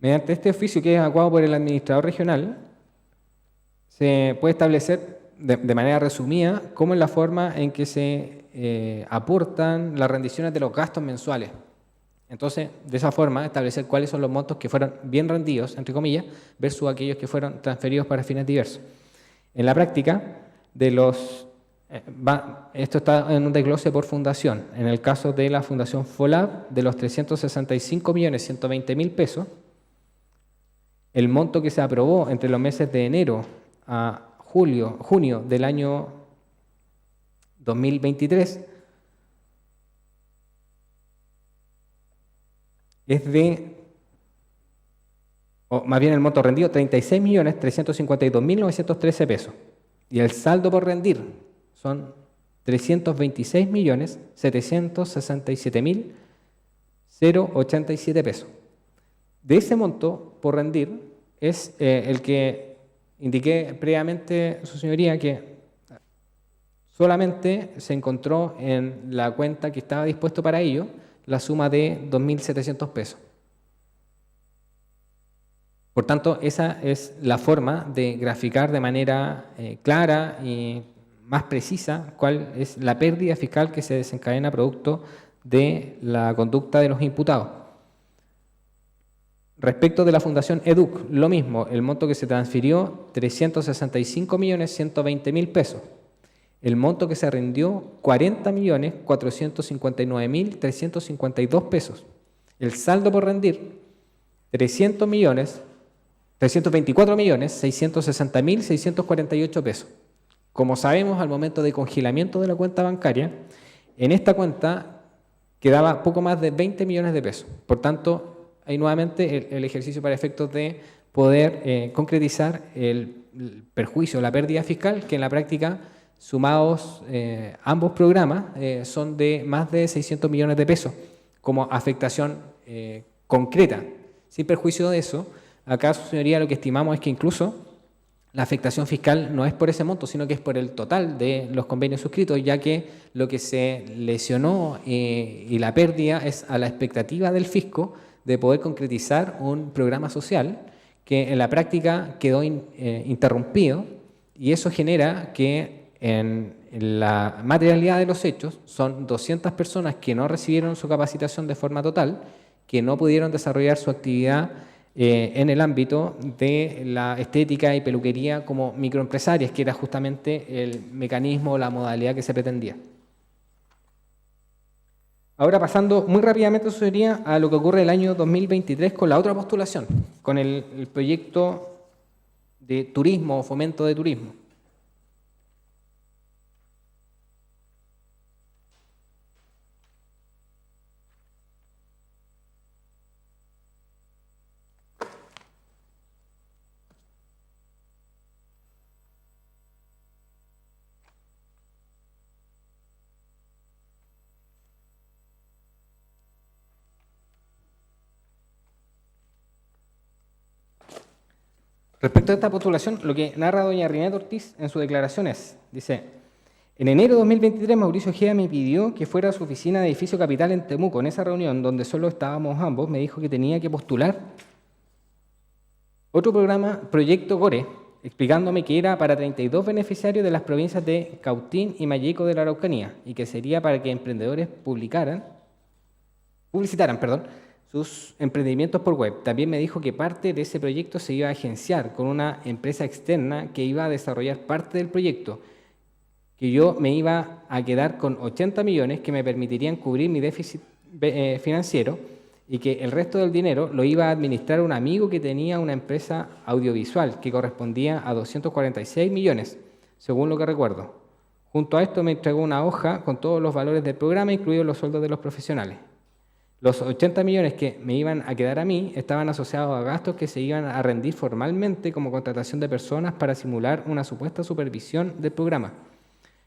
Mediante este oficio que es acuado por el administrador regional, se puede establecer de manera resumida cómo es la forma en que se aportan las rendiciones de los gastos mensuales. Entonces, de esa forma, establecer cuáles son los montos que fueron bien rendidos, entre comillas, versus aquellos que fueron transferidos para fines diversos. En la práctica, esto está en un desglose por fundación. En el caso de la Fundación FOLAB, de los 365.120.000 pesos, el monto que se aprobó entre los meses de enero a junio del año 2023 es más bien el monto rendido, 36.352.913 pesos. Y el saldo por rendir son 326.767.087 pesos. De ese monto por rendir es el que indiqué previamente, su señoría, que solamente se encontró en la cuenta que estaba dispuesto para ello la suma de 2.700 pesos. Por tanto, esa es la forma de graficar de manera clara y más precisa cuál es la pérdida fiscal que se desencadena producto de la conducta de los imputados. Respecto de la Fundación EDUC, lo mismo, el monto que se transfirió, 365.120.000 pesos. El monto que se rindió, 40.459.352 pesos. El saldo por rendir, 324.660.648 pesos. Como sabemos, al momento de congelamiento de la cuenta bancaria, en esta cuenta quedaba poco más de 20 millones de pesos. Por tanto, hay nuevamente el ejercicio para efectos de poder concretizar el perjuicio, la pérdida fiscal, que en la práctica, sumados ambos programas, son de más de 600 millones de pesos como afectación concreta. Sin perjuicio de eso, acá, su señoría, lo que estimamos es que incluso la afectación fiscal no es por ese monto, sino que es por el total de los convenios suscritos, ya que lo que se lesionó y la pérdida es a la expectativa del fisco de poder concretizar un programa social que en la práctica quedó interrumpido, y eso genera que en la materialidad de los hechos son 200 personas que no recibieron su capacitación de forma total, que no pudieron desarrollar su actividad en el ámbito de la estética y peluquería como microempresarias, que era justamente el mecanismo o la modalidad que se pretendía. Ahora, pasando muy rápidamente, su señoría, a lo que ocurre el año 2023 con la otra postulación, con el proyecto de turismo o fomento de turismo. Respecto a esta postulación, lo que narra doña Rinette Ortiz en su declaración dice, en enero de 2023 Mauricio Ojeda me pidió que fuera a su oficina de Edificio Capital en Temuco. En esa reunión, donde solo estábamos ambos, me dijo que tenía que postular otro programa, Proyecto Gore, explicándome que era para 32 beneficiarios de las provincias de Cautín y Malleco de la Araucanía y que sería para que emprendedores publicitaran sus emprendimientos por web. También me dijo que parte de ese proyecto se iba a agenciar con una empresa externa que iba a desarrollar parte del proyecto, que yo me iba a quedar con 80 millones que me permitirían cubrir mi déficit financiero y que el resto del dinero lo iba a administrar un amigo que tenía una empresa audiovisual que correspondía a 246 millones, según lo que recuerdo. Junto a esto me entregó una hoja con todos los valores del programa, incluidos los sueldos de los profesionales. Los 80 millones que me iban a quedar a mí estaban asociados a gastos que se iban a rendir formalmente como contratación de personas para simular una supuesta supervisión del programa.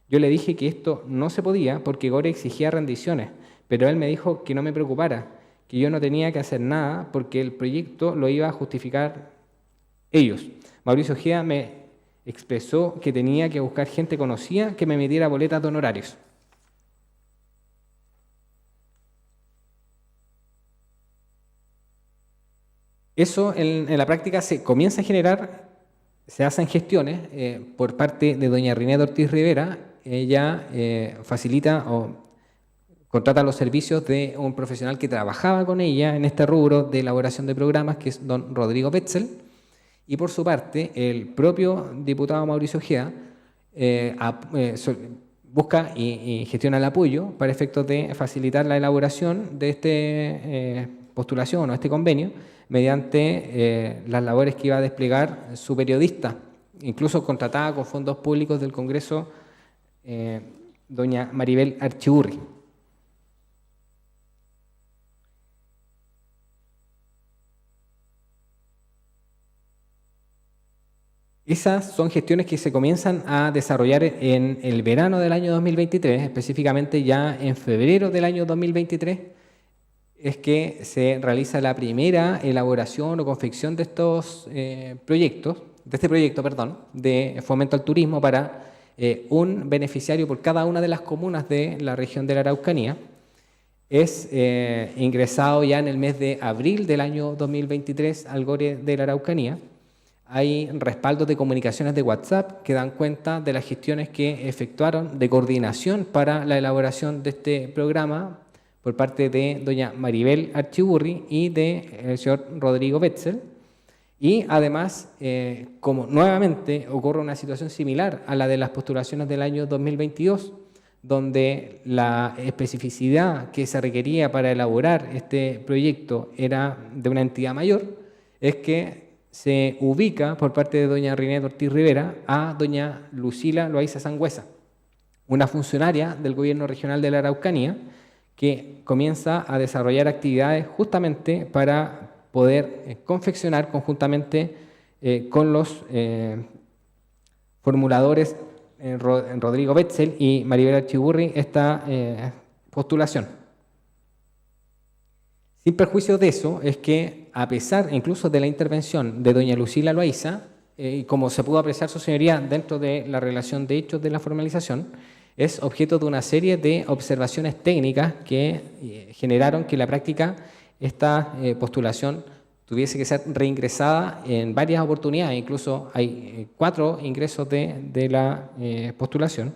Yo le dije que esto no se podía porque Gore exigía rendiciones, pero él me dijo que no me preocupara, que yo no tenía que hacer nada porque el proyecto lo iba a justificar ellos. Mauricio Ojeda me expresó que tenía que buscar gente conocida que me emitiera boletas de honorarios. Eso en la práctica se comienza a generar, se hacen gestiones por parte de doña Rinette Ortiz Rivera. Ella facilita o contrata los servicios de un profesional que trabajaba con ella en este rubro de elaboración de programas, que es don Rodrigo Wetzel. Y por su parte, el propio diputado Mauricio Ojeda busca y gestiona el apoyo para efectos de facilitar la elaboración de esta postulación o este convenio mediante las labores que iba a desplegar su periodista, incluso contratada con fondos públicos del Congreso, doña Maribel Archiburri. Esas son gestiones que se comienzan a desarrollar en el verano del año 2023, específicamente ya en febrero del año 2023, es que se realiza la primera elaboración o confección de estos proyectos, de fomento al turismo para un beneficiario por cada una de las comunas de la región de la Araucanía. Es ingresado ya en el mes de abril del año 2023 al Gore de la Araucanía. Hay respaldos de comunicaciones de WhatsApp que dan cuenta de las gestiones que efectuaron de coordinación para la elaboración de este programa por parte de doña Maribel Archiburri y del señor Rodrigo Wetzel. Y además, como nuevamente ocurre una situación similar a la de las postulaciones del año 2022, donde la especificidad que se requería para elaborar este proyecto era de una entidad mayor, es que se ubica por parte de doña Rinette Ortiz Rivera a doña Lucila Loaiza Sangüesa, una funcionaria del gobierno regional de la Araucanía que comienza a desarrollar actividades justamente para poder confeccionar conjuntamente con los formuladores Rodrigo Wetzel y Maribel Archiburri esta postulación. Sin perjuicio de eso, es que a pesar incluso de la intervención de doña Lucila Loaiza, y como se pudo apreciar su señoría dentro de la relación de hechos de la formalización, es objeto de una serie de observaciones técnicas que generaron que en la práctica esta postulación tuviese que ser reingresada en varias oportunidades, incluso hay 4 ingresos de la postulación,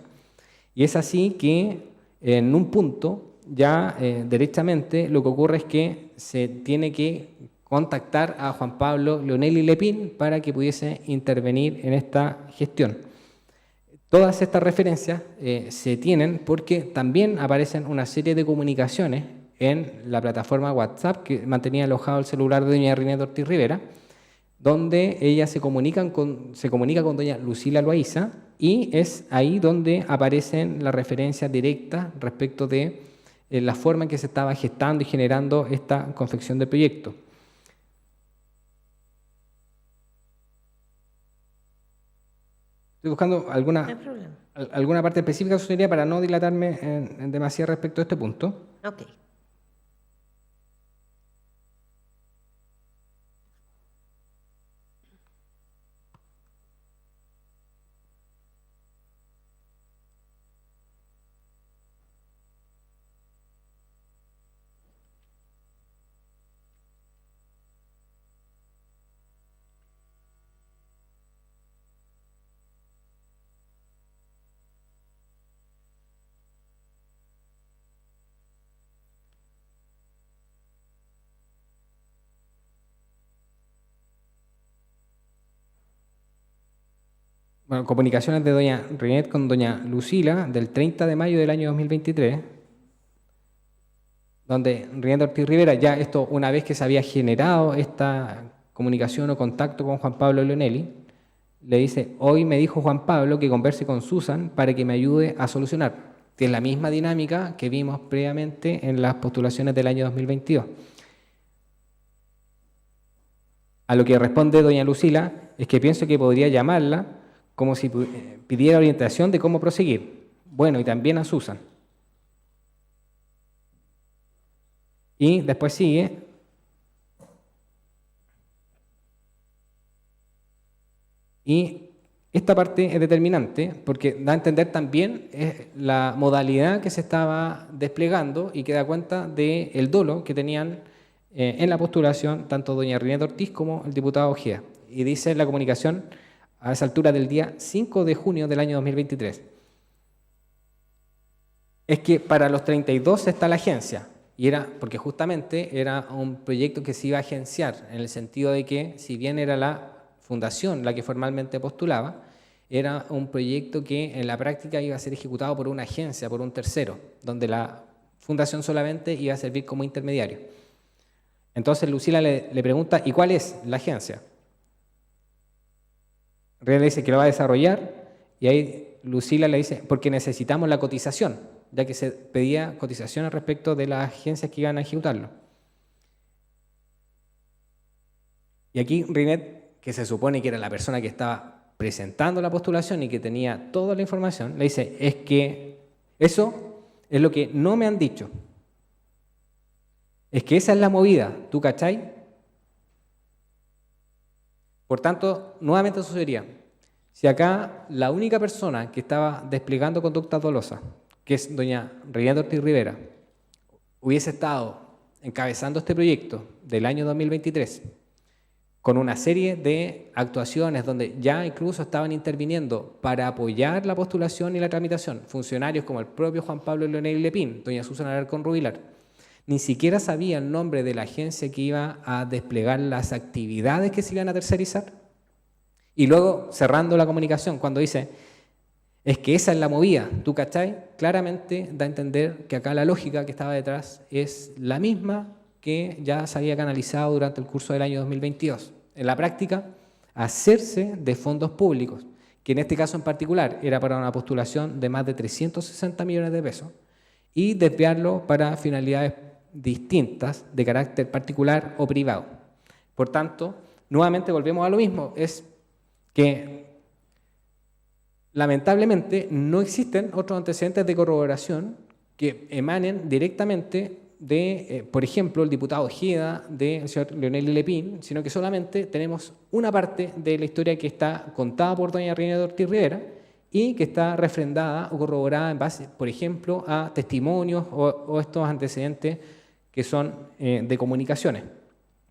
y es así que en un punto ya derechamente lo que ocurre es que se tiene que contactar a Juan Pablo Leonelli Lepín para que pudiese intervenir en esta gestión. Todas estas referencias se tienen porque también aparecen una serie de comunicaciones en la plataforma WhatsApp que mantenía alojado el celular de doña Rinette Ortiz Rivera, donde ella se comunica con doña Lucila Loaiza, y es ahí donde aparecen las referencias directas respecto de la forma en que se estaba gestando y generando esta confección del proyecto. Estoy buscando alguna parte específica de su señoría para no dilatarme en demasiado respecto a este punto. Ok. bueno, comunicaciones de doña Rinet con doña Lucila del 30 de mayo del año 2023, donde Rinet Ortiz Rivera, ya esto una vez que se había generado esta comunicación o contacto con Juan Pablo Leonelli, le dice: hoy me dijo Juan Pablo que converse con Susan para que me ayude a solucionar. Que es la misma dinámica que vimos previamente en las postulaciones del año 2022. A lo que responde doña Lucila es que pienso que podría llamarla como si pidiera orientación de cómo proseguir. Bueno, y también a Susan. Y después sigue: y esta parte es determinante porque da a entender también la modalidad que se estaba desplegando y que da cuenta del dolo que tenían en la postulación tanto doña Rinet Ortiz como el diputado Ojeda. Y dice en la comunicación a esa altura del día 5 de junio del año 2023. Es que para los 32 está la agencia, y era porque justamente era un proyecto que se iba a agenciar, en el sentido de que, si bien era la fundación la que formalmente postulaba, era un proyecto que en la práctica iba a ser ejecutado por una agencia, por un tercero, donde la fundación solamente iba a servir como intermediario. Entonces Lucila le pregunta: ¿y cuál es la agencia? Rinet le dice que lo va a desarrollar, y ahí Lucila le dice: porque necesitamos la cotización, ya que se pedía cotizaciones respecto de las agencias que iban a ejecutarlo. Y aquí Rinet, que se supone que era la persona que estaba presentando la postulación y que tenía toda la información, le dice: es que eso es lo que no me han dicho. Es que esa es la movida, ¿tú cachai? Por tanto, nuevamente sucedería, si acá la única persona que estaba desplegando conductas dolosas, que es doña Rinet Ortiz Rivera, hubiese estado encabezando este proyecto del año 2023, con una serie de actuaciones donde ya incluso estaban interviniendo para apoyar la postulación y la tramitación funcionarios como el propio Juan Pablo Leonelli Lepín, doña Susana Alarcón Rubilar, ni siquiera sabía el nombre de la agencia que iba a desplegar las actividades que se iban a tercerizar. Y luego, cerrando la comunicación, cuando dice: es que esa es la movida, ¿tú cachai? Claramente da a entender que acá la lógica que estaba detrás es la misma que ya se había canalizado durante el curso del año 2022. En la práctica, hacerse de fondos públicos, que en este caso en particular era para una postulación de más de 360 millones de pesos, y desviarlo para finalidades distintas de carácter particular o privado. Por tanto, nuevamente volvemos a lo mismo, es que lamentablemente no existen otros antecedentes de corroboración que emanen directamente de, por ejemplo, el diputado Ojeda, del señor Leonelli Lepín, sino que solamente tenemos una parte de la historia que está contada por doña Rinet Ortiz Rivera y que está refrendada o corroborada en base, por ejemplo, a testimonios o estos antecedentes que son de comunicaciones,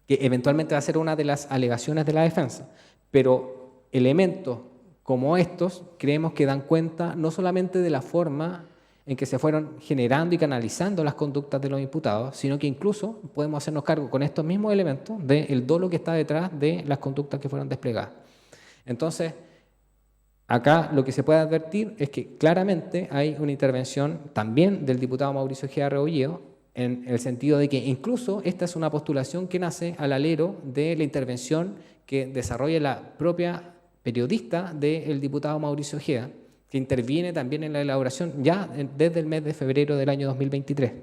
que eventualmente va a ser una de las alegaciones de la defensa. Pero elementos como estos creemos que dan cuenta no solamente de la forma en que se fueron generando y canalizando las conductas de los imputados, sino que incluso podemos hacernos cargo con estos mismos elementos del dolo que está detrás de las conductas que fueron desplegadas. Entonces, acá lo que se puede advertir es que claramente hay una intervención también del diputado Mauricio Ojeda Rebolledo, en el sentido de que incluso esta es una postulación que nace al alero de la intervención que desarrolla la propia periodista del diputado Mauricio Ojeda, que interviene también en la elaboración ya desde el mes de febrero del año 2023.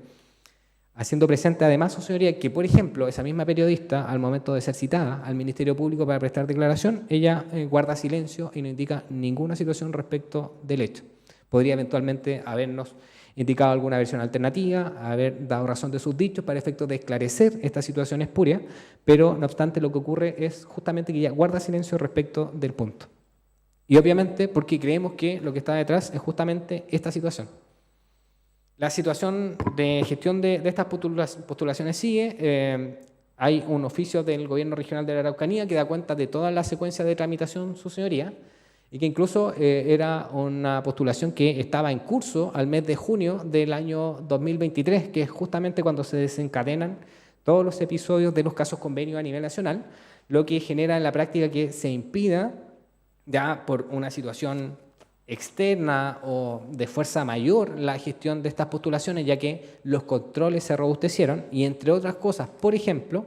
Haciendo presente además, su señoría, que por ejemplo esa misma periodista, al momento de ser citada al Ministerio Público para prestar declaración, ella guarda silencio y no indica ninguna situación respecto del hecho. Podría eventualmente habernos indicado alguna versión alternativa, haber dado razón de sus dichos para efectos de esclarecer esta situación espuria, pero no obstante lo que ocurre es justamente que ella guarda silencio respecto del punto. Y obviamente porque creemos que lo que está detrás es justamente esta situación. La situación de gestión de estas postulaciones sigue. Hay un oficio del Gobierno Regional de la Araucanía que da cuenta de toda la secuencia de tramitación, su señoría, y que incluso era una postulación que estaba en curso al mes de junio del año 2023, que es justamente cuando se desencadenan todos los episodios de los casos convenios a nivel nacional, lo que genera en la práctica que se impida ya por una situación externa o de fuerza mayor la gestión de estas postulaciones, ya que los controles se robustecieron y, entre otras cosas, por ejemplo,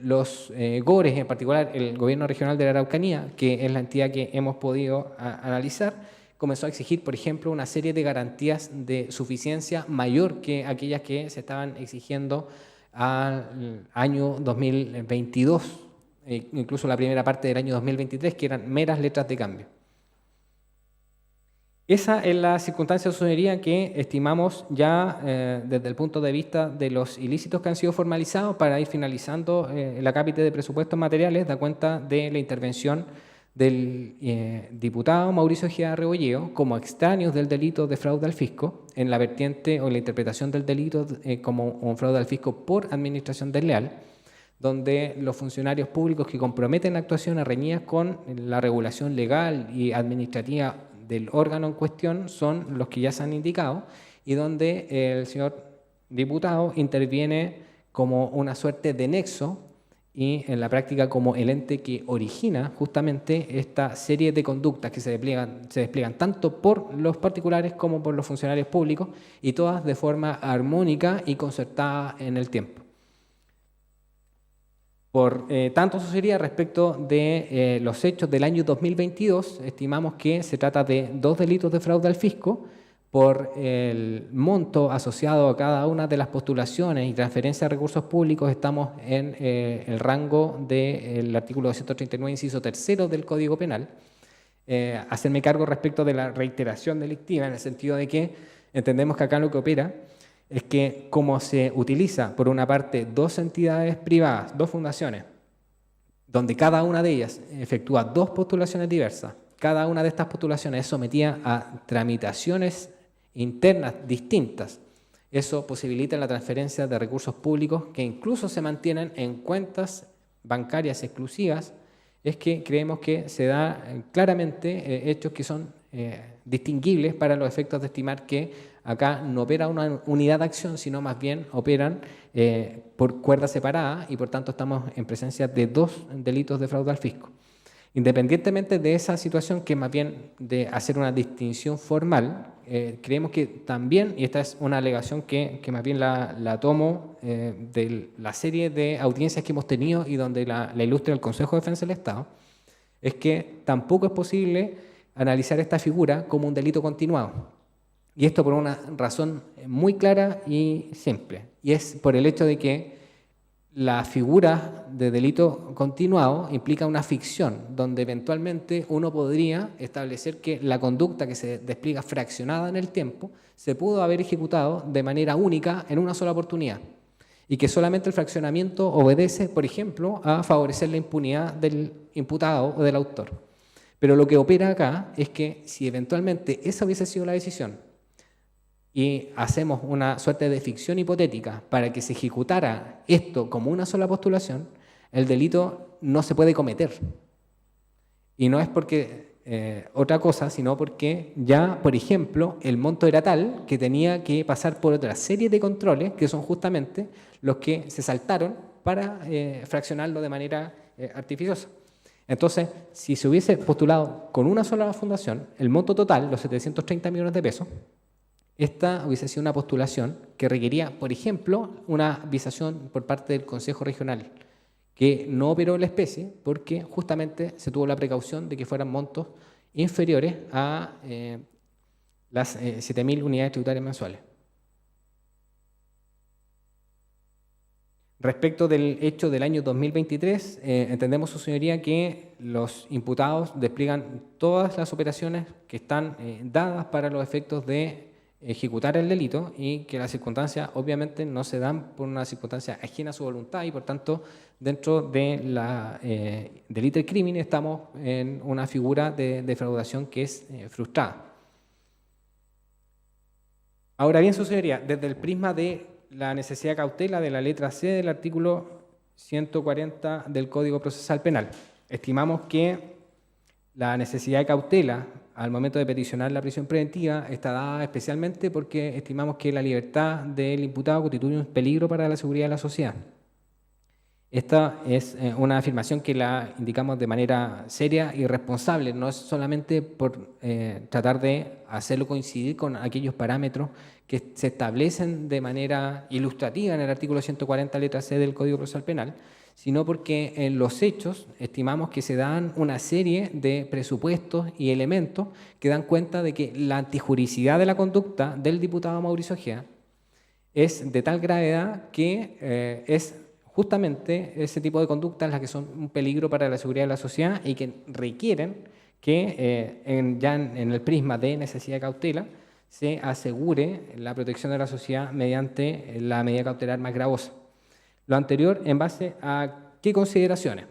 los GORES, en particular el Gobierno Regional de la Araucanía, que es la entidad que hemos podido analizar, comenzó a exigir, por ejemplo, una serie de garantías de suficiencia mayor que aquellas que se estaban exigiendo al año 2022, incluso la primera parte del año 2023, que eran meras letras de cambio. Esa es la circunstancia de soberanía que estimamos ya desde el punto de vista de los ilícitos que han sido formalizados. Para ir finalizando, el acápite de presupuestos materiales da cuenta de la intervención del diputado Mauricio Ojeda Rebolleo como extraños del delito de fraude al fisco en la vertiente o la interpretación del delito como un fraude al fisco por administración desleal, donde los funcionarios públicos que comprometen actuaciones reñidas con la regulación legal y administrativa del órgano en cuestión son los que ya se han indicado, y donde el señor diputado interviene como una suerte de nexo y en la práctica como el ente que origina justamente esta serie de conductas que se despliegan tanto por los particulares como por los funcionarios públicos, y todas de forma armónica y concertada en el tiempo. Por tanto, eso sería respecto de los hechos del año 2022. Estimamos que se trata de 2 delitos de fraude al fisco por el monto asociado a cada una de las postulaciones y transferencia de recursos públicos. Estamos en el rango del artículo 239, inciso 3 del Código Penal. Hacerme cargo respecto de la reiteración delictiva, en el sentido de que entendemos que acá lo que opera es que, como se utiliza por una parte 2 entidades privadas, 2 fundaciones, donde cada una de ellas efectúa 2 postulaciones diversas, cada una de estas postulaciones es sometida a tramitaciones internas distintas. Eso posibilita la transferencia de recursos públicos que incluso se mantienen en cuentas bancarias exclusivas. Es que creemos que se da claramente hechos que son distinguibles para los efectos de estimar que acá no opera una unidad de acción, sino más bien operan por cuerda separada, y por tanto estamos en presencia de 2 delitos de fraude al fisco. Independientemente de esa situación, que más bien de hacer una distinción formal, creemos que también, y esta es una alegación que más bien la tomo de la serie de audiencias que hemos tenido y donde la ilustra el Consejo de Defensa del Estado, es que tampoco es posible analizar esta figura como un delito continuado. Y esto por una razón muy clara y simple, y es por el hecho de que la figura de delito continuado implica una ficción, donde eventualmente uno podría establecer que la conducta que se despliega fraccionada en el tiempo se pudo haber ejecutado de manera única en una sola oportunidad, y que solamente el fraccionamiento obedece, por ejemplo, a favorecer la impunidad del imputado o del autor. Pero lo que opera acá es que si eventualmente esa hubiese sido la decisión, y hacemos una suerte de ficción hipotética para que se ejecutara esto como una sola postulación, el delito no se puede cometer. Y no es porque otra cosa, sino porque ya, por ejemplo, el monto era tal que tenía que pasar por otra serie de controles, que son justamente los que se saltaron para fraccionarlo de manera artificiosa. Entonces, si se hubiese postulado con una sola fundación, el monto total, los 730 millones de pesos, esta hubiese sido una postulación que requería, por ejemplo, una visación por parte del Consejo Regional, que no operó la especie porque justamente se tuvo la precaución de que fueran montos inferiores a las 7.000 unidades tributarias mensuales. Respecto del hecho del año 2023, entendemos, su señoría, que los imputados despliegan todas las operaciones que están dadas para los efectos de ejecutar el delito, y que las circunstancias obviamente no se dan por una circunstancia ajena a su voluntad, y por tanto dentro de la delito del crimen estamos en una figura de defraudación que es frustrada. Ahora bien, su señoría, desde el prisma de la necesidad de cautela de la letra C del artículo 140 del Código Procesal Penal, estimamos que la necesidad de cautela al momento de peticionar la prisión preventiva está dada especialmente porque estimamos que la libertad del imputado constituye un peligro para la seguridad de la sociedad. Esta es una afirmación que la indicamos de manera seria y responsable, no es solamente por tratar de hacerlo coincidir con aquellos parámetros que se establecen de manera ilustrativa en el artículo 140, letra C del Código Procesal Penal, sino porque en los hechos estimamos que se dan una serie de presupuestos y elementos que dan cuenta de que la antijuricidad de la conducta del diputado Mauricio Ojea es de tal gravedad que es justamente ese tipo de conductas las que son un peligro para la seguridad de la sociedad y que requieren que ya en el prisma de necesidad de cautela se asegure la protección de la sociedad mediante la medida cautelar más gravosa. Lo anterior en base a qué consideraciones.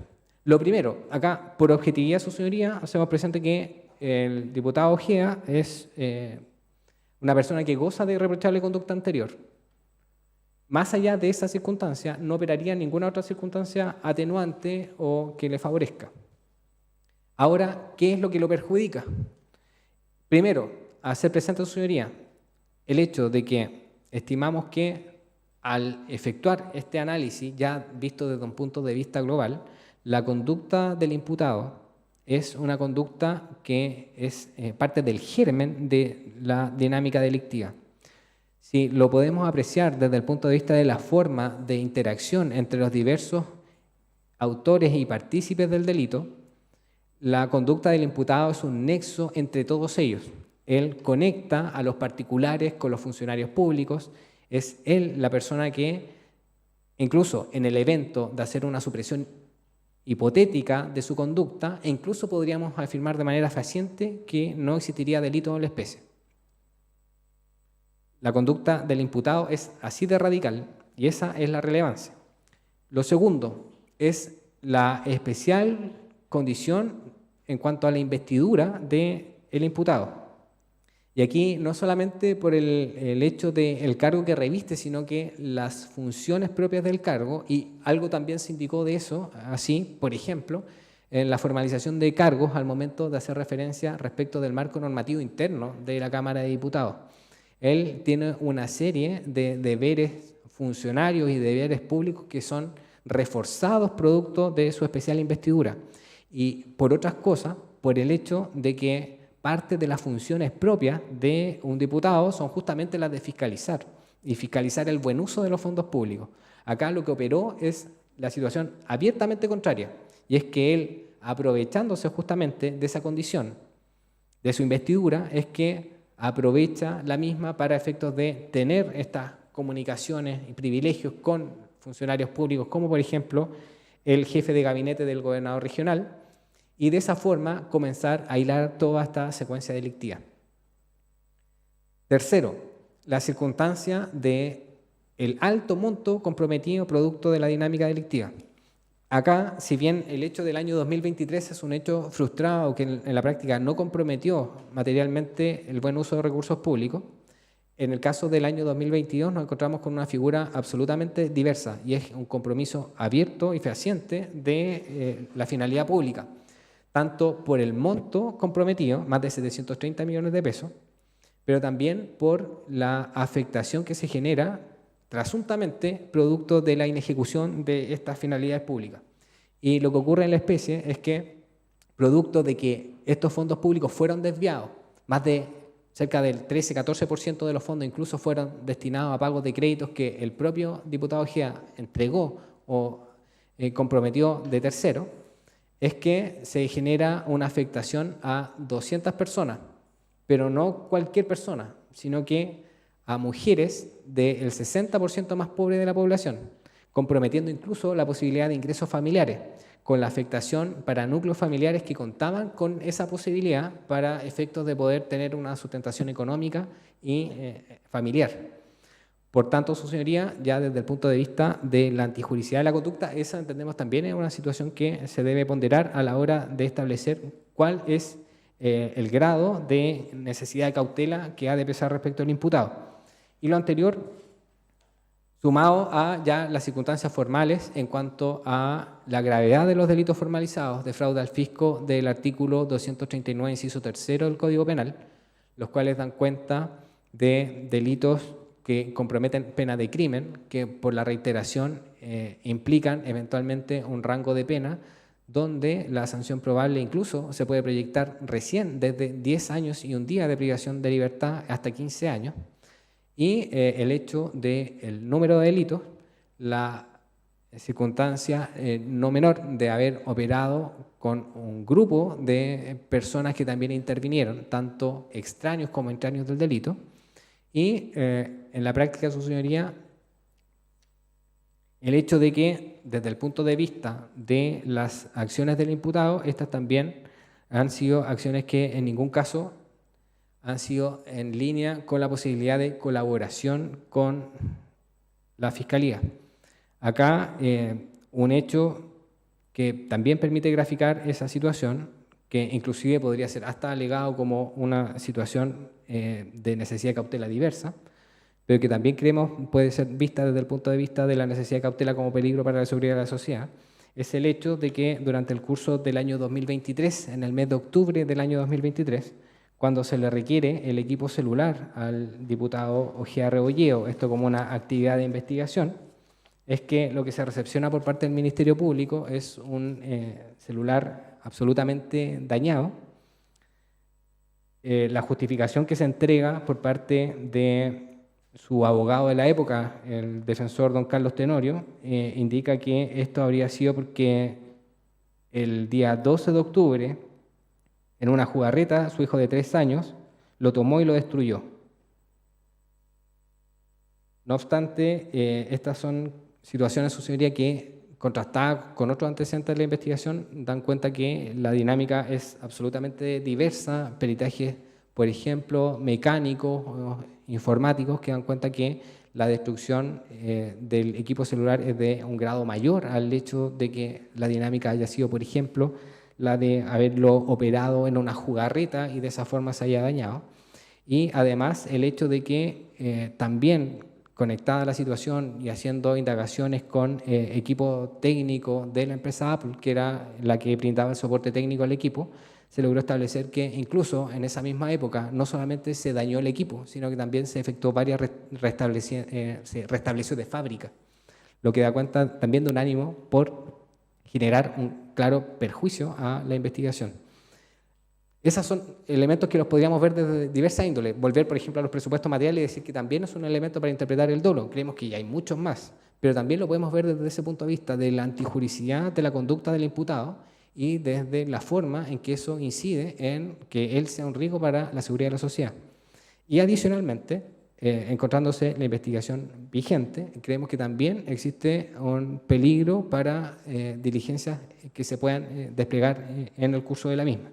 Lo primero, acá por objetividad, su señoría, hacemos presente que el diputado Ojea es una persona que goza de irreprochable conducta anterior. Más allá de esa circunstancia, no operaría ninguna otra circunstancia atenuante o que le favorezca. Ahora, ¿qué es lo que lo perjudica? Primero, hacer presente a su señoría el hecho de que estimamos que al efectuar este análisis, ya visto desde un punto de vista global, la conducta del imputado es una conducta que es parte del germen de la dinámica delictiva. Si lo podemos apreciar desde el punto de vista de la forma de interacción entre los diversos autores y partícipes del delito, la conducta del imputado es un nexo entre todos ellos. Él conecta a los particulares con los funcionarios públicos, es él la persona que, incluso en el evento de hacer una supresión hipotética de su conducta, e incluso podríamos afirmar de manera fehaciente que no existiría delito en la especie. La conducta del imputado es así de radical y esa es la relevancia. Lo segundo es la especial condición en cuanto a la investidura del imputado. Y aquí no solamente por el hecho del cargo que reviste, sino que las funciones propias del cargo, y algo también se indicó de eso, así, por ejemplo, en la formalización de cargos al momento de hacer referencia respecto del marco normativo interno de la Cámara de Diputados. Él tiene una serie de deberes funcionarios y deberes públicos que son reforzados producto de su especial investidura. Y por otras cosas, por el hecho de que parte de las funciones propias de un diputado son justamente las de fiscalizar y fiscalizar el buen uso de los fondos públicos. Acá lo que operó es la situación abiertamente contraria, y es que él, aprovechándose justamente de esa condición, de su investidura, es que aprovecha la misma para efectos de tener estas comunicaciones y privilegios con funcionarios públicos, como por ejemplo el jefe de gabinete del gobernador regional, y de esa forma comenzar a hilar toda esta secuencia delictiva. Tercero, la circunstancia del alto monto comprometido producto de la dinámica delictiva. Acá, si bien el hecho del año 2023 es un hecho frustrado que en la práctica no comprometió materialmente el buen uso de recursos públicos, en el caso del año 2022 nos encontramos con una figura absolutamente diversa y es un compromiso abierto y fehaciente de la finalidad pública, tanto por el monto comprometido, más de 730 millones de pesos, pero también por la afectación que se genera presuntamente producto de la inejecución de estas finalidades públicas. Y lo que ocurre en la especie es que, producto de que estos fondos públicos fueron desviados, más de cerca del 13-14% de los fondos incluso fueron destinados a pagos de créditos que el propio diputado Ojea entregó o comprometió de tercero, es que se genera una afectación a 200 personas, pero no cualquier persona, sino que a mujeres del 60% más pobre de la población, comprometiendo incluso la posibilidad de ingresos familiares, con la afectación para núcleos familiares que contaban con esa posibilidad para efectos de poder tener una sustentación económica y familiar. Por tanto, su señoría, ya desde el punto de vista de la antijuricidad de la conducta, esa entendemos también es una situación que se debe ponderar a la hora de establecer cuál es el grado de necesidad de cautela que ha de pesar respecto al imputado. Y lo anterior, sumado a ya las circunstancias formales en cuanto a la gravedad de los delitos formalizados de fraude al fisco del artículo 239, inciso 3 del Código Penal, los cuales dan cuenta de delitos que comprometen pena de crimen, que por la reiteración implican eventualmente un rango de pena donde la sanción probable incluso se puede proyectar recién desde 10 años y un día de privación de libertad hasta 15 años. Y el hecho del número de delitos, la circunstancia no menor de haber operado con un grupo de personas que también intervinieron, tanto extraños como entraños del delito. Y en la práctica, su señoría, el hecho de que desde el punto de vista de las acciones del imputado, estas también han sido acciones que en ningún caso han sido en línea con la posibilidad de colaboración con la Fiscalía. Acá un hecho que también permite graficar esa situación, que inclusive podría ser hasta alegado como una situación de necesidad de cautela diversa, pero que también creemos puede ser vista desde el punto de vista de la necesidad de cautela como peligro para la seguridad de la sociedad, es el hecho de que durante el curso del año 2023, en el mes de octubre del año 2023, cuando se le requiere el equipo celular al diputado Ojeda Rebolleo, esto como una actividad de investigación, es que lo que se recepciona por parte del Ministerio Público es un celular absolutamente dañado. La justificación que se entrega por parte de su abogado de la época, el defensor don Carlos Tenorio, indica que esto habría sido porque el día 12 de octubre, en una jugarreta, su hijo de 3 años lo tomó y lo destruyó. No obstante, estas son situaciones, su señoría, que contrastadas con otros antecedentes de la investigación dan cuenta que la dinámica es absolutamente diversa. Peritajes, por ejemplo, mecánicos o informáticos, que dan cuenta que la destrucción del equipo celular es de un grado mayor al hecho de que la dinámica haya sido, por ejemplo, la de haberlo operado en una jugarreta y de esa forma se haya dañado. Y además el hecho de que también conectada a la situación y haciendo indagaciones con equipo técnico de la empresa Apple, que era la que brindaba el soporte técnico al equipo, se logró establecer que incluso en esa misma época no solamente se dañó el equipo, sino que también se efectuó varias se restableció de fábrica, lo que da cuenta también de un ánimo por generar un claro perjuicio a la investigación. Esos son elementos que los podríamos ver desde diversas índoles. Volver, por ejemplo, a los presupuestos materiales y decir que también es un elemento para interpretar el dolo. Creemos que ya hay muchos más, pero también lo podemos ver desde ese punto de vista de la antijuricidad de la conducta del imputado y desde la forma en que eso incide en que él sea un riesgo para la seguridad de la sociedad. Y adicionalmente, encontrándose la investigación vigente, creemos que también existe un peligro para diligencias que se puedan desplegar en el curso de la misma.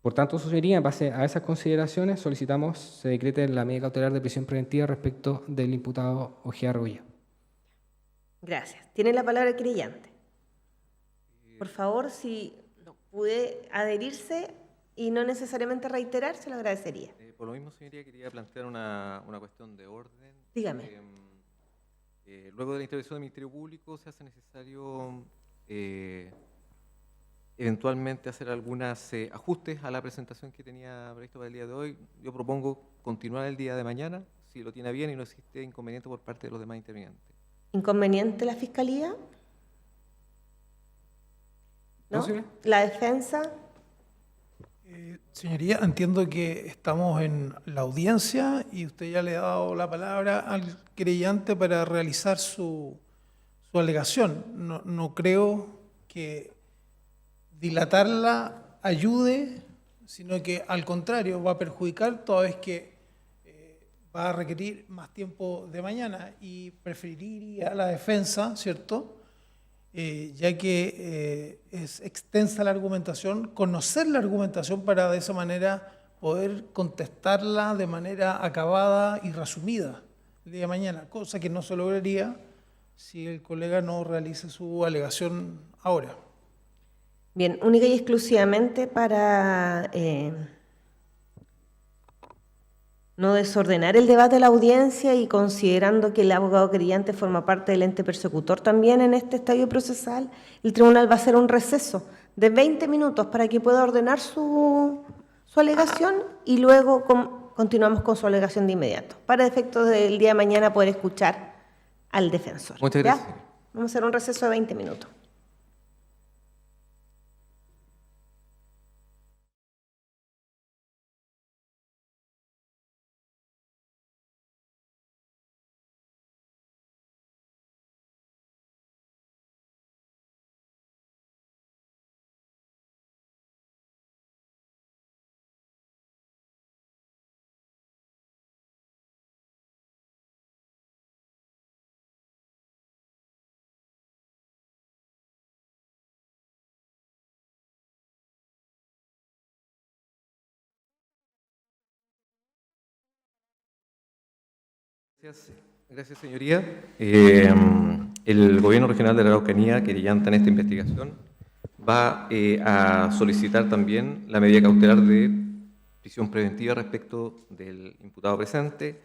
Por tanto, su señoría, en base a esas consideraciones, solicitamos se decrete la medida cautelar de prisión preventiva respecto del imputado Ojeda Rebolleo. Gracias. Tiene la palabra el querellante. Por favor, si puede adherirse y no necesariamente reiterar, se lo agradecería. Por lo mismo, señoría, quería plantear una cuestión de orden. Dígame. Luego de la intervención del Ministerio Público, se hace necesario eventualmente hacer algunos ajustes a la presentación que tenía previsto para el día de hoy. Yo propongo continuar el día de mañana, si lo tiene bien y no existe inconveniente por parte de los demás intervinientes. ¿Inconveniente la Fiscalía? ¿No? ¿Sí? ¿La defensa? Señoría, entiendo que estamos en la audiencia y usted ya le ha dado la palabra al querellante para realizar su alegación. No creo que dilatarla ayude, sino que al contrario va a perjudicar toda vez que va a requerir más tiempo de mañana y preferiría la defensa, ¿cierto?, ya que es extensa la argumentación, conocer la argumentación para de esa manera poder contestarla de manera acabada y resumida el día de mañana, cosa que no se lograría si el colega no realiza su alegación ahora. Bien, única y exclusivamente para no desordenar el debate de la audiencia y considerando que el abogado querellante forma parte del ente persecutor también en este estadio procesal, el tribunal va a hacer un receso de 20 minutos para que pueda ordenar su alegación y luego continuamos con su alegación de inmediato, para efectos del día de mañana poder escuchar al defensor. Muchas ¿Ya? gracias. Vamos a hacer un receso de 20 minutos. Gracias, señoría. El Gobierno Regional de la Araucanía, que llanta en esta investigación, va a solicitar también la medida cautelar de prisión preventiva respecto del imputado presente,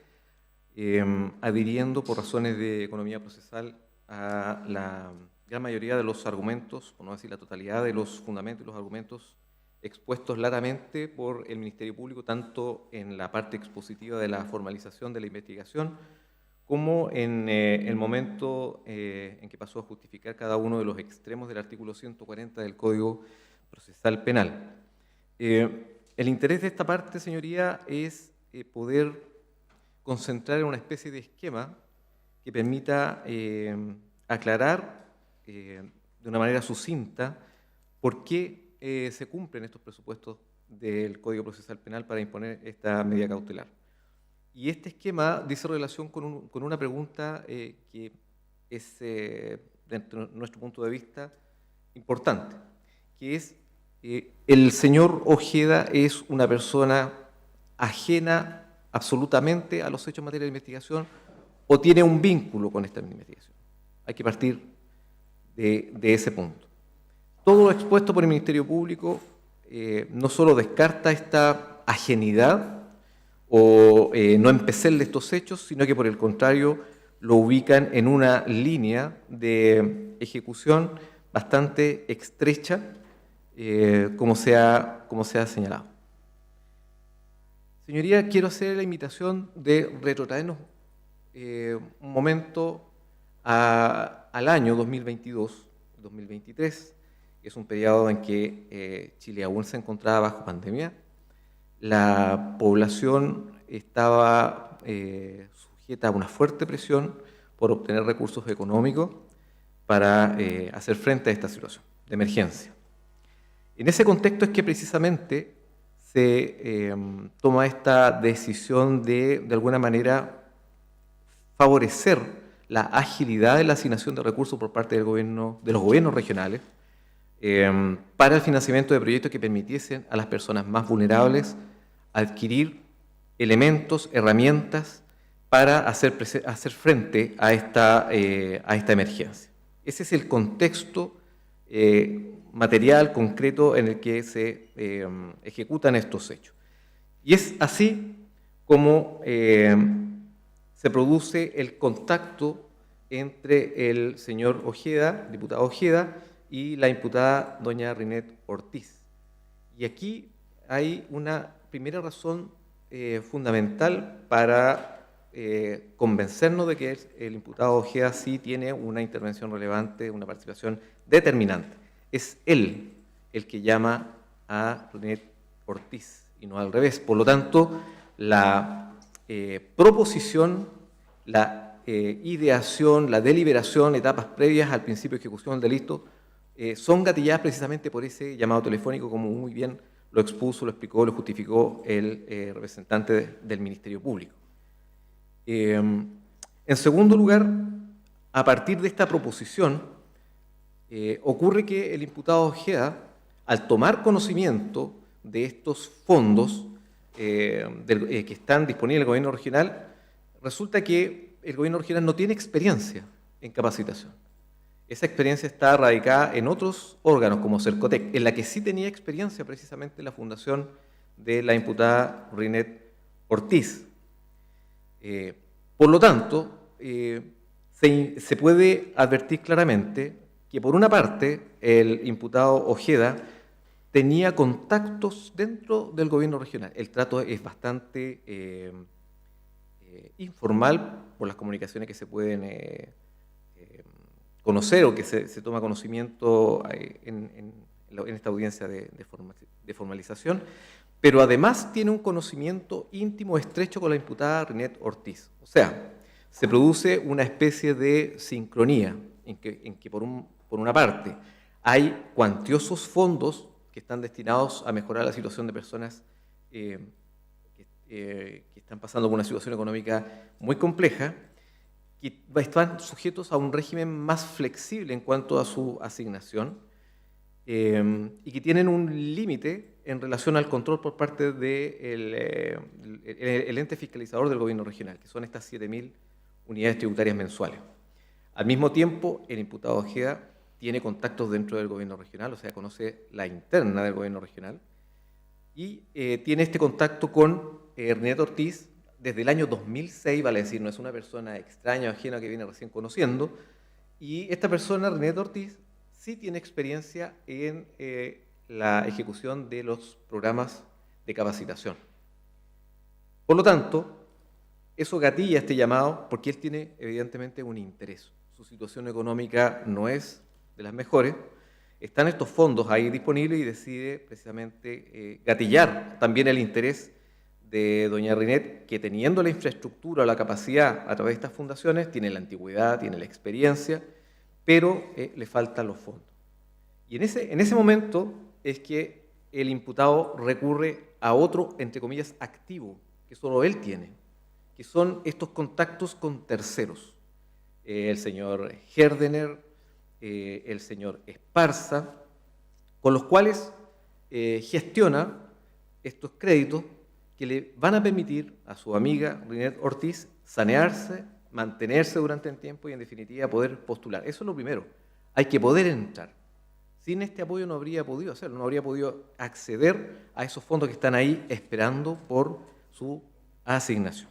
adhiriendo por razones de economía procesal a la gran mayoría de los argumentos, por no decir la totalidad de los fundamentos y los argumentos expuestos claramente por el Ministerio Público, tanto en la parte expositiva de la formalización de la investigación, como en el momento en que pasó a justificar cada uno de los extremos del artículo 140 del Código Procesal Penal. El interés de esta parte, señoría, es poder concentrar en una especie de esquema que permita aclarar de una manera sucinta por qué se cumplen estos presupuestos del Código Procesal Penal para imponer esta medida cautelar. Y este esquema dice relación con una pregunta que es, desde nuestro punto de vista, importante, que es, ¿el señor Ojeda es una persona ajena absolutamente a los hechos en materia de investigación o tiene un vínculo con esta investigación? Hay que partir de ese punto. Todo lo expuesto por el Ministerio Público no solo descarta esta ajenidad o no empecerle estos hechos, sino que por el contrario lo ubican en una línea de ejecución bastante estrecha, como se ha señalado. Señoría, quiero hacer la invitación de retrotraernos un momento al año 2022-2023, que es un periodo en que Chile aún se encontraba bajo pandemia. La población estaba sujeta a una fuerte presión por obtener recursos económicos para hacer frente a esta situación de emergencia. En ese contexto es que precisamente se toma esta decisión de alguna manera, favorecer la agilidad de la asignación de recursos por parte del gobierno, de los gobiernos regionales, para el financiamiento de proyectos que permitiesen a las personas más vulnerables adquirir elementos, herramientas para hacer frente a esta emergencia. Ese es el contexto material, concreto, en el que se ejecutan estos hechos. Y es así como se produce el contacto entre el señor Ojeda, diputado Ojeda, y la imputada doña Rinet Ortiz. Y aquí hay una primera razón fundamental para convencernos de que el imputado Ojeda sí tiene una intervención relevante, una participación determinante. Es él el que llama a Rinet Ortiz y no al revés. Por lo tanto, la proposición, la ideación, la deliberación, etapas previas al principio de ejecución del delito, son gatilladas precisamente por ese llamado telefónico, como muy bien lo expuso, lo explicó, lo justificó el representante del Ministerio Público. En segundo lugar, a partir de esta proposición, ocurre que el imputado Ojeda, al tomar conocimiento de estos fondos que están disponibles en el gobierno regional, resulta que el gobierno regional no tiene experiencia en capacitación. Esa experiencia está radicada en otros órganos como Cercotec, en la que sí tenía experiencia precisamente la fundación de la imputada Rinet Ortiz. Por lo tanto, se puede advertir claramente que por una parte el imputado Ojeda tenía contactos dentro del gobierno regional. El trato es bastante informal por las comunicaciones que se pueden conocer o que se toma conocimiento en esta audiencia de formalización, pero además tiene un conocimiento íntimo, estrecho con la imputada Rinet Ortiz. O sea, se produce una especie de sincronía en que por una parte hay cuantiosos fondos que están destinados a mejorar la situación de personas que están pasando por una situación económica muy compleja, que están sujetos a un régimen más flexible en cuanto a su asignación y que tienen un límite en relación al control por parte del el ente fiscalizador del gobierno regional, que son estas 7.000 unidades tributarias mensuales. Al mismo tiempo, el imputado Ojeda tiene contactos dentro del gobierno regional, o sea, conoce la interna del gobierno regional, y tiene este contacto con Rinet Ortiz desde el año 2006, vale decir, no es una persona extraña o ajena que viene recién conociendo, y esta persona, Rinet Ortiz, sí tiene experiencia en la ejecución de los programas de capacitación. Por lo tanto, eso gatilla este llamado porque él tiene evidentemente un interés. Su situación económica no es de las mejores, están estos fondos ahí disponibles y decide precisamente gatillar también el interés de doña Rinet, que teniendo la infraestructura o la capacidad a través de estas fundaciones, tiene la antigüedad, tiene la experiencia, pero le faltan los fondos. Y en ese momento es que el imputado recurre a otro, entre comillas, activo, que solo él tiene, que son estos contactos con terceros. El señor Herdener, el señor Esparza, con los cuales gestiona estos créditos que le van a permitir a su amiga Rinet Ortiz sanearse, mantenerse durante el tiempo y en definitiva poder postular. Eso es lo primero, hay que poder entrar. Sin este apoyo no habría podido hacerlo, no habría podido acceder a esos fondos que están ahí esperando por su asignación.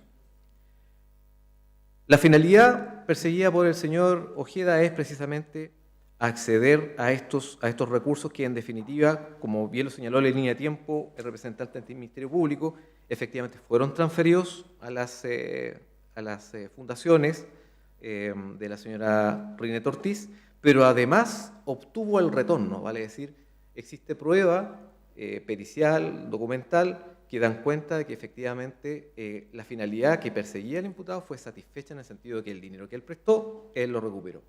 La finalidad perseguida por el señor Ojeda es precisamente acceder a estos recursos que en definitiva, como bien lo señaló en línea de tiempo el representante del Ministerio Público, efectivamente fueron transferidos a las fundaciones de la señora Rinet Ortiz, pero además obtuvo el retorno, vale decir, existe prueba pericial, documental, que dan cuenta de que efectivamente la finalidad que perseguía el imputado fue satisfecha en el sentido de que el dinero que él prestó, él lo recuperó.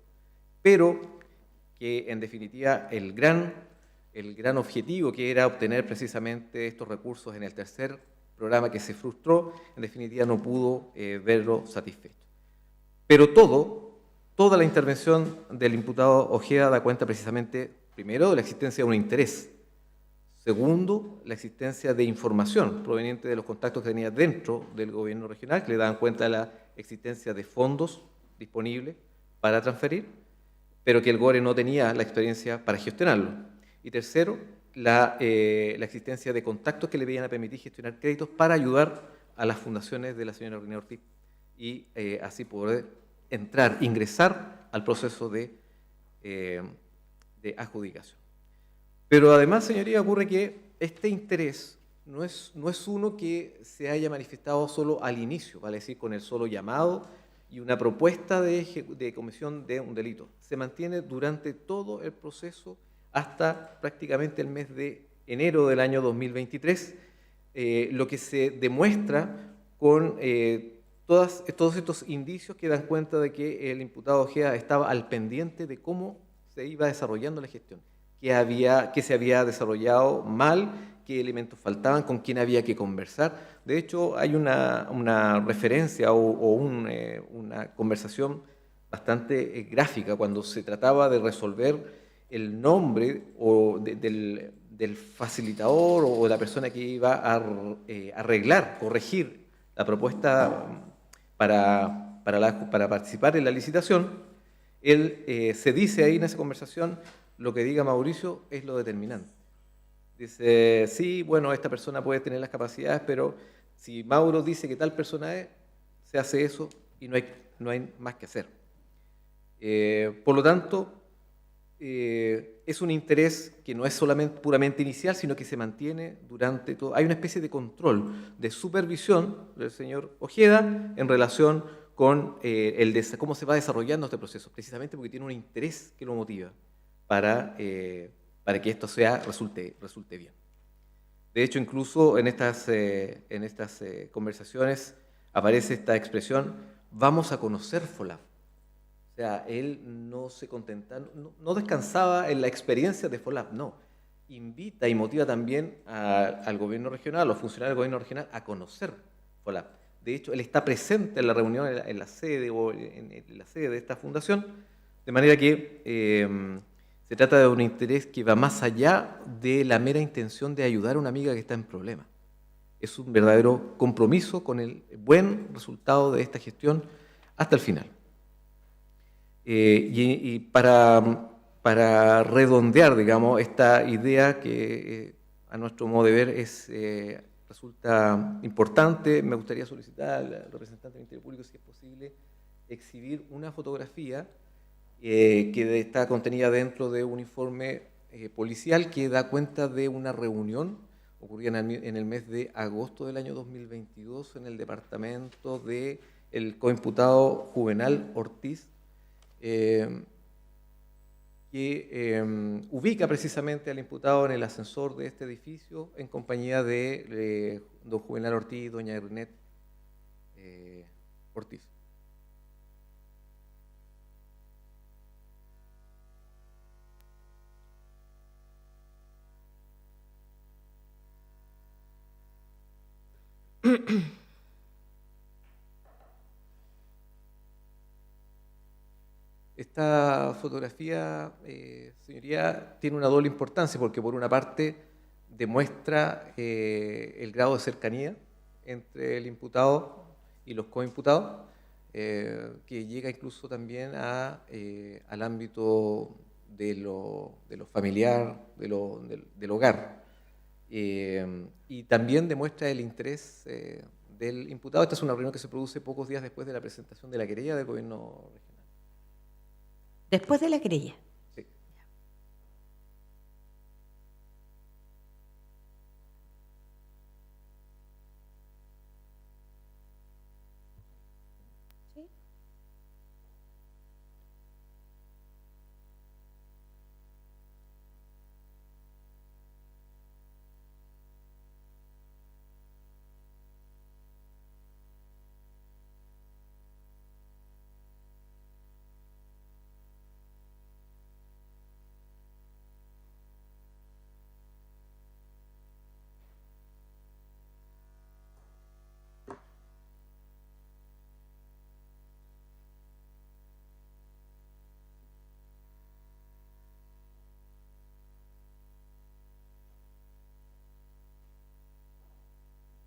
Pero que en definitiva el gran objetivo que era obtener precisamente estos recursos en el tercer programa que se frustró, en definitiva no pudo verlo satisfecho. Pero toda la intervención del imputado Ojeda da cuenta precisamente, primero, de la existencia de un interés. Segundo, la existencia de información proveniente de los contactos que tenía dentro del gobierno regional, que le daban cuenta de la existencia de fondos disponibles para transferir, pero que el GORE no tenía la experiencia para gestionarlo. Y tercero, la existencia de contactos que le iban a permitir gestionar créditos para ayudar a las fundaciones de la señora Rinet Ortiz y así poder ingresar al proceso de adjudicación. Pero además, señoría, ocurre que este interés no es uno que se haya manifestado solo al inicio, vale decir, con el solo llamado y una propuesta de comisión de un delito. Se mantiene durante todo el proceso hasta prácticamente el mes de enero del año 2023, lo que se demuestra con todos estos indicios que dan cuenta de que el imputado Ojeda estaba al pendiente de cómo se iba desarrollando la gestión, que se había desarrollado mal, qué elementos faltaban, con quién había que conversar. De hecho, hay una referencia o una conversación bastante gráfica cuando se trataba de resolver el nombre o del facilitador o de la persona que iba a arreglar, corregir la propuesta para participar en la licitación. Se dice ahí en esa conversación, lo que diga Mauricio es lo determinante. Dice, sí, bueno, esta persona puede tener las capacidades, pero si Mauro dice que tal persona es, se hace eso y no hay más que hacer. Por lo tanto, es un interés que no es solamente puramente inicial, sino que se mantiene durante todo. Hay una especie de control, de supervisión del señor Ojeda en relación con cómo se va desarrollando este proceso, precisamente porque tiene un interés que lo motiva para que esto resulte bien. De hecho, incluso en estas conversaciones aparece esta expresión, vamos a conocer FOLAP. O sea, él no se contenta, no descansaba en la experiencia de FOLAP, no. Invita y motiva también al gobierno regional, a los funcionarios del gobierno regional, a conocer FOLAP. De hecho, él está presente en la reunión, en la sede de esta fundación, de manera que se trata de un interés que va más allá de la mera intención de ayudar a una amiga que está en problemas. Es un verdadero compromiso con el buen resultado de esta gestión hasta el final. Y para redondear, digamos, esta idea que a nuestro modo de ver resulta importante, me gustaría solicitar al representante del Ministerio Público, si es posible, exhibir una fotografía que está contenida dentro de un informe policial que da cuenta de una reunión ocurrida en el mes de agosto del año 2022 en el departamento del coimputado Juvenal Ortiz, que ubica precisamente al imputado en el ascensor de este edificio en compañía de don Juvenal Ortiz y doña Ernet Ortiz. Esta fotografía, señoría, tiene una doble importancia porque por una parte demuestra el grado de cercanía entre el imputado y los coimputados, que llega incluso también al ámbito de lo familiar, del hogar. Y también demuestra el interés del imputado. Esta es una reunión que se produce pocos días después de la presentación de la querella del gobierno regional. Después de la querella. Sí.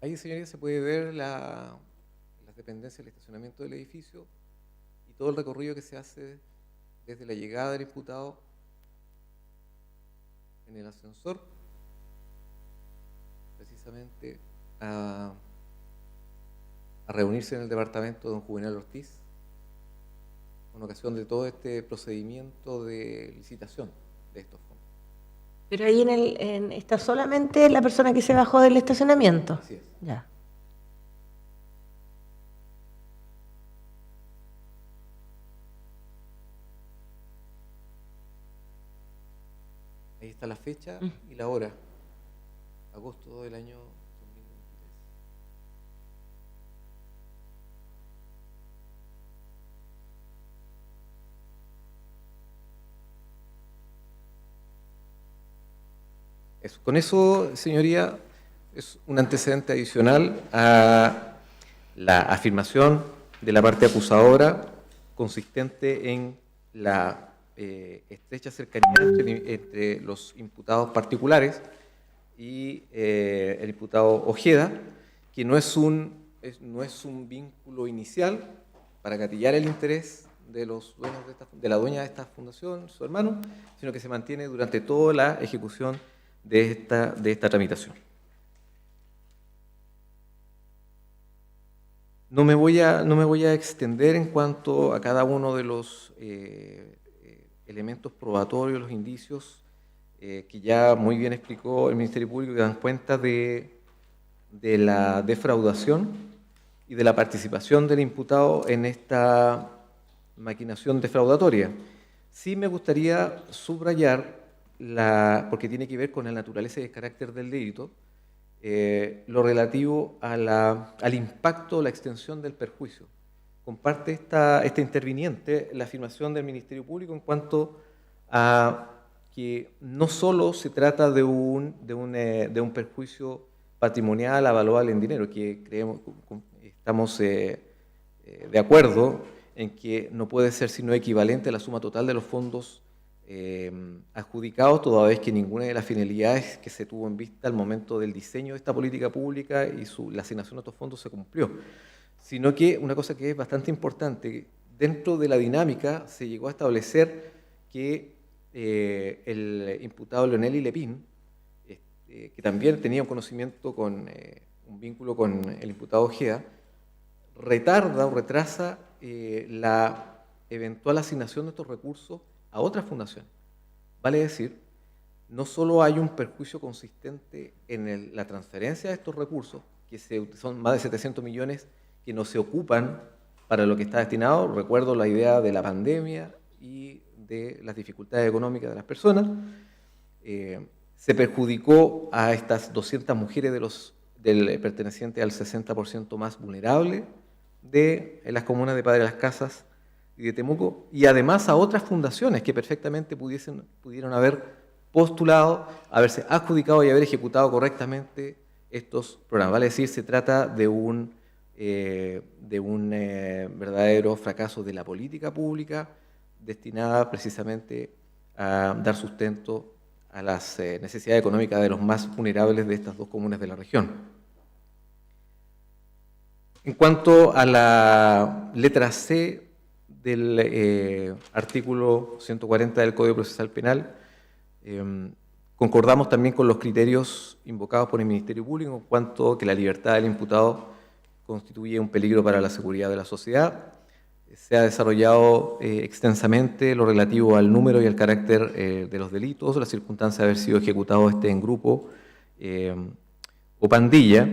Ahí, señoría, se puede ver las dependencias del estacionamiento del edificio y todo el recorrido que se hace desde la llegada del imputado en el ascensor, precisamente a reunirse en el departamento de don Juvenal Ortiz, con ocasión de todo este procedimiento de licitación de estos fondos. Pero ahí está solamente la persona que se bajó del estacionamiento. Así es. Ya. Ahí está la fecha y la hora, agosto del año 2023. Con eso, señoría, es un antecedente adicional a la afirmación de la parte acusadora consistente en la estrecha cercanía entre los imputados particulares y el imputado Ojeda, que no es un vínculo inicial para gatillar el interés de los dueños de la dueña de esta fundación, su hermano, sino que se mantiene durante toda la ejecución de esta tramitación. No me voy a extender en cuanto a cada uno de los elementos probatorios, los indicios que ya muy bien explicó el Ministerio Público, que dan cuenta de la defraudación y de la participación del imputado en esta maquinación defraudatoria. Sí me gustaría subrayar, porque tiene que ver con la naturaleza y el carácter del delito, lo relativo al impacto o la extensión del perjuicio. Comparte esta interviniente la afirmación del Ministerio Público en cuanto a que no solo se trata de un perjuicio patrimonial avaluable en dinero, que estamos de acuerdo en que no puede ser sino equivalente a la suma total de los fondos adjudicados, toda vez que ninguna de las finalidades que se tuvo en vista al momento del diseño de esta política pública y la asignación de estos fondos se cumplió. Sino que una cosa que es bastante importante, dentro de la dinámica se llegó a establecer que el imputado Leonel Lepín, que también tenía un conocimiento un vínculo con el imputado Ojeda, retarda o retrasa la eventual asignación de estos recursos a otra fundación. Vale decir, no solo hay un perjuicio consistente en la transferencia de estos recursos, que son más de 700 millones que no se ocupan para lo que está destinado. Recuerdo la idea de la pandemia y de las dificultades económicas de las personas. Se perjudicó a estas 200 mujeres pertenecientes al 60% más vulnerable de las comunas de Padre Las Casas y de Temuco, y además a otras fundaciones que perfectamente pudieron haber postulado, haberse adjudicado y haber ejecutado correctamente estos programas. Vale decir, se trata de un verdadero fracaso de la política pública destinada precisamente a dar sustento a las necesidades económicas de los más vulnerables de estas dos comunas de la región. En cuanto a la letra C del artículo 140 del Código Procesal Penal, concordamos también con los criterios invocados por el Ministerio Público en cuanto a que la libertad del imputado constituye un peligro para la seguridad de la sociedad. Se ha desarrollado extensamente lo relativo al número y al carácter de los delitos, la circunstancia de haber sido ejecutado en grupo o pandilla,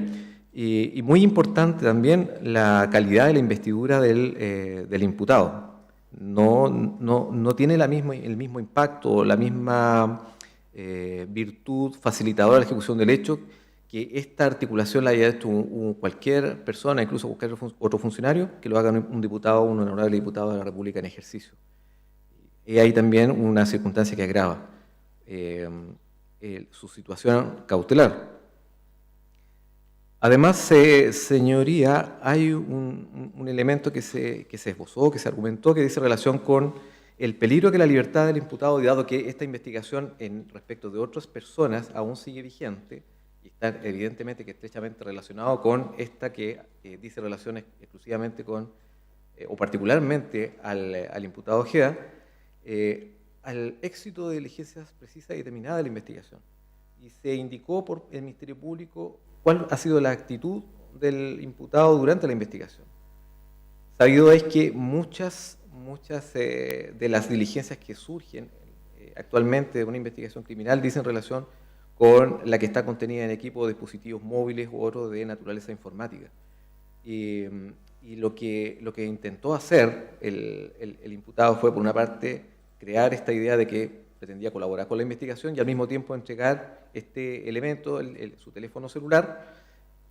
y muy importante también la calidad de la investidura del imputado. No tiene el mismo impacto, la misma virtud facilitadora de la ejecución del hecho que esta articulación la haya hecho cualquier persona, incluso cualquier otro funcionario, que lo haga un diputado, un honorable diputado de la República en ejercicio. Y hay también una circunstancia que agrava su situación cautelar. Además, señoría, hay un elemento que se esbozó, que se argumentó, que dice relación con el peligro que la libertad del imputado, dado que esta investigación respecto de otras personas aún sigue vigente, y está evidentemente que estrechamente relacionado con esta que dice relaciones exclusivamente con, o particularmente al imputado Ojeda, al éxito de diligencias precisas y determinadas de la investigación. Y se indicó por el Ministerio Público cuál ha sido la actitud del imputado durante la investigación. Sabido es que muchas de las diligencias que surgen actualmente de una investigación criminal dicen relación con la que está contenida en equipos de dispositivos móviles u otros de naturaleza informática. Y lo que intentó hacer el imputado fue, por una parte, crear esta idea de que pretendía colaborar con la investigación y al mismo tiempo entregar este elemento, su teléfono celular,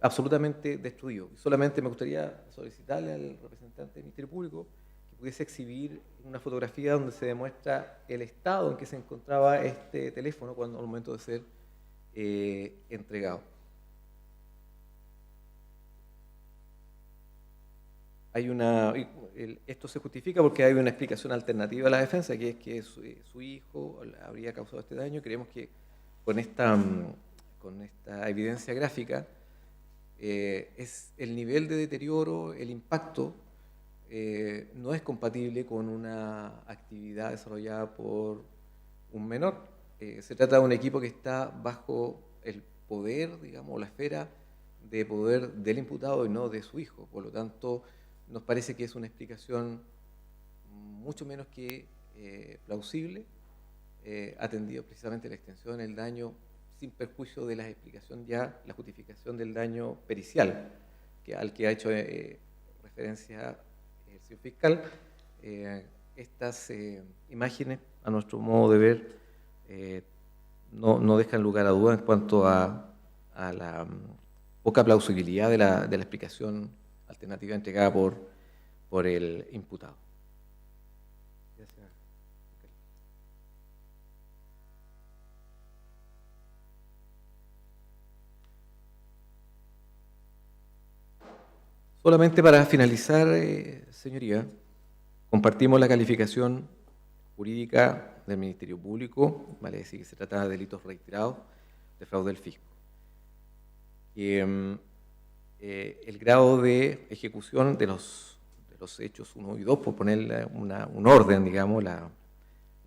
absolutamente destruido. Solamente me gustaría solicitarle al representante del Ministerio Público que pudiese exhibir una fotografía donde se demuestra el estado en que se encontraba este teléfono al momento de ser entregado. Esto se justifica porque hay una explicación alternativa a la defensa, que es que su hijo habría causado este daño. Creemos que con esta evidencia gráfica es el nivel de deterioro, el impacto, no es compatible con una actividad desarrollada por un menor. Se trata de un equipo que está bajo el poder, digamos, la esfera de poder del imputado y no de su hijo. Por lo tanto, nos parece que es una explicación mucho menos que plausible, atendido precisamente la extensión del daño sin perjuicio de la explicación ya, la justificación del daño pericial, al que ha hecho referencia el señor fiscal. Estas imágenes, a nuestro modo de ver, no dejan lugar a duda en cuanto a la poca plausibilidad de la explicación alternativa entregada por el imputado. Gracias. Solamente para finalizar, señoría, compartimos la calificación jurídica del Ministerio Público, vale decir que se trata de delitos reiterados de fraude del fisco. El grado de ejecución de los hechos 1 y 2, por poner un orden, digamos, las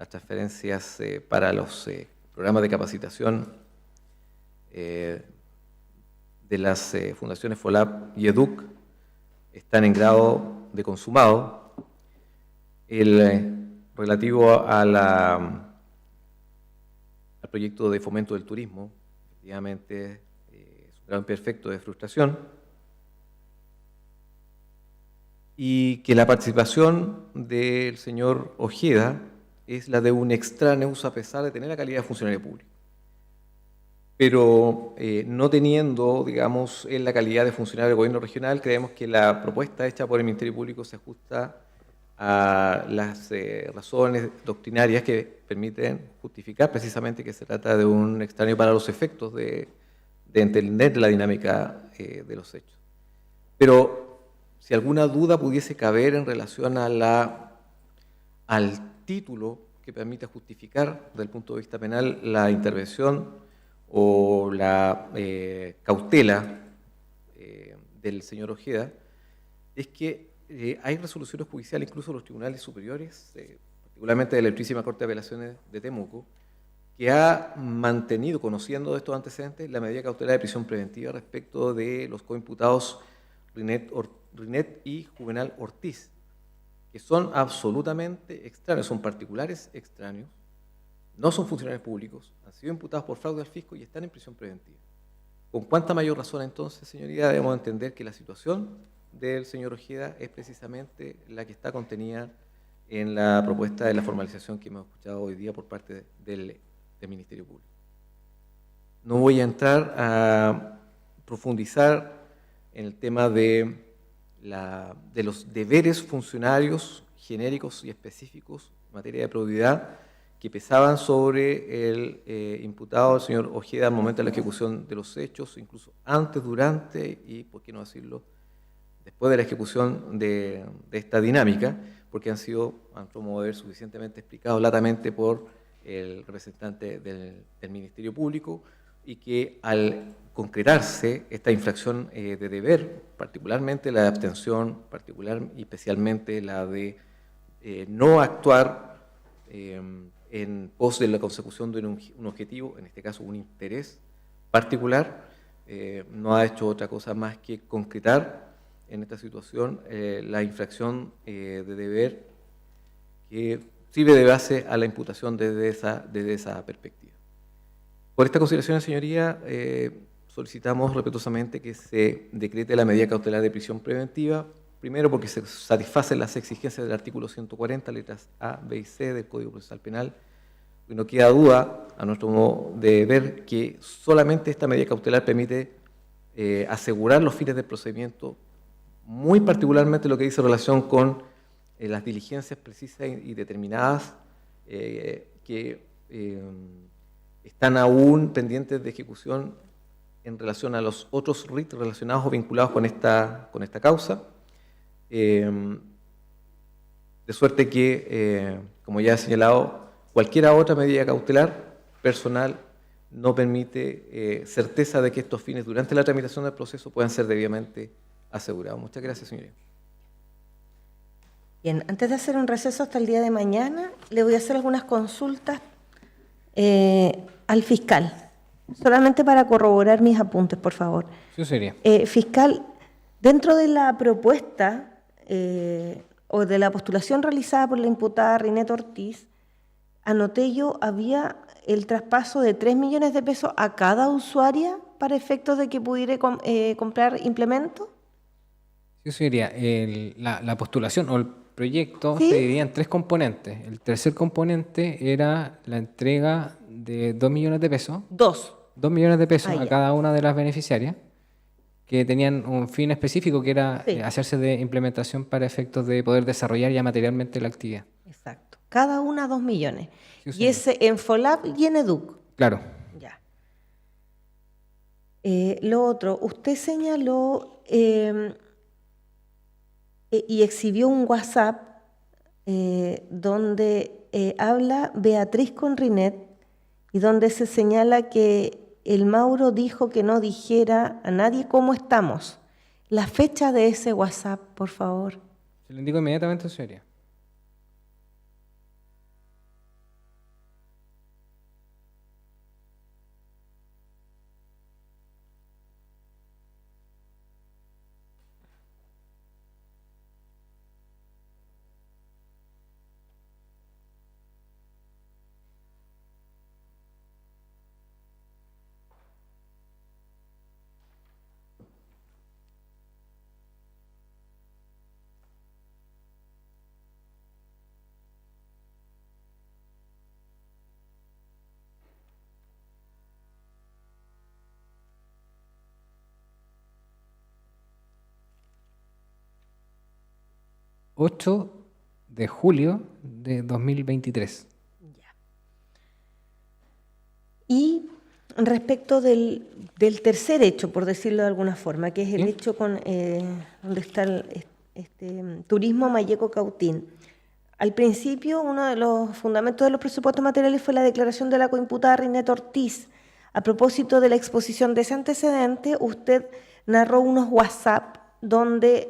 transferencias para los programas de capacitación de las fundaciones FOLAP y EDUC están en grado de consumado. El relativo al proyecto de fomento del turismo, efectivamente, es un grado imperfecto de frustración, y que la participación del señor Ojeda es la de un extraneus a pesar de tener la calidad de funcionario público. Pero no teniendo, digamos, en la calidad de funcionario del gobierno regional, creemos que la propuesta hecha por el Ministerio Público se ajusta a las razones doctrinarias que permiten justificar precisamente que se trata de un extraño para los efectos de entender la dinámica de los hechos. Pero si alguna duda pudiese caber en relación a al título que permite justificar desde el punto de vista penal la intervención o la cautela del señor Ojeda, es que hay resoluciones judiciales, incluso los tribunales superiores, particularmente de la Ilustrísima Corte de Apelaciones de Temuco, que ha mantenido, conociendo estos antecedentes, la medida cautelar de prisión preventiva respecto de los coimputados Rinet y Juvenal Ortiz, que son absolutamente extraños, son particulares extraños, no son funcionarios públicos, han sido imputados por fraude al fisco y están en prisión preventiva. ¿Con cuánta mayor razón entonces, señoría, debemos entender que la situación del señor Ojeda es precisamente la que está contenida en la propuesta de la formalización que hemos escuchado hoy día por parte del Ministerio Público? No voy a entrar a profundizar en el tema de los deberes funcionarios genéricos y específicos en materia de probidad que pesaban sobre el imputado, el señor Ojeda, al momento de la ejecución de los hechos, incluso antes, durante y, por qué no decirlo, después de la ejecución de esta dinámica, porque han sido, a nuestro modo de ver, suficientemente explicados latamente por el representante del Ministerio Público, y que al concretarse esta infracción de deber, particularmente la de abstención, particular y especialmente la de no actuar en pos de la consecución de un objetivo, en este caso un interés particular, no ha hecho otra cosa más que concretar en esta situación la infracción de deber que sirve de base a la imputación desde esa perspectiva. Por estas consideraciones, señoría, solicitamos respetuosamente que se decrete la medida cautelar de prisión preventiva, primero porque se satisfacen las exigencias del artículo 140, letras A, B y C del Código Procesal Penal, y no queda duda, a nuestro modo de ver, que solamente esta medida cautelar permite asegurar los fines del procedimiento, muy particularmente lo que dice en relación con las diligencias precisas y determinadas que están aún pendientes de ejecución en relación a los otros RIT relacionados o vinculados con esta causa, de suerte que, como ya he señalado, cualquier otra medida cautelar personal no permite certeza de que estos fines durante la tramitación del proceso puedan ser debidamente asegurados. Muchas gracias, señoría. Bien, antes de hacer un receso hasta el día de mañana, le voy a hacer algunas consultas al fiscal, solamente para corroborar mis apuntes, por favor. Sí, sería. Fiscal, dentro de la propuesta o de la postulación realizada por la imputada Rinet Ortiz, anoté yo, había el traspaso de 3 millones de pesos a cada usuaria para efectos de que pudiera comprar implementos. Sí, sería la postulación o el proyecto ¿Sí? se dividía en 3 componentes. El tercer componente era la entrega de 2 millones de pesos, 2 millones de pesos Ah, a ya. cada una de las beneficiarias, que tenían un fin específico que era Sí. hacerse de implementación para efectos de poder desarrollar ya materialmente la actividad. Exacto. Cada una 2 millones. Sí, Y señor. ese en FOLAP y en EDUC. Claro. Ya. Lo otro, usted señaló y exhibió un WhatsApp donde habla Beatriz con Rinet y donde se señala que el Mauro dijo que no dijera a nadie cómo estamos. La fecha de ese WhatsApp, por favor. Se lo indico inmediatamente, señoría. ...8 de julio de 2023. Y respecto del tercer hecho, por decirlo de alguna forma, que es el ¿Sí? hecho con donde está Turismo Mayeco Cautín. Al principio, uno de los fundamentos de los presupuestos materiales fue la declaración de la coimputada Rinet Ortiz. A propósito de la exposición de ese antecedente, usted narró unos WhatsApp donde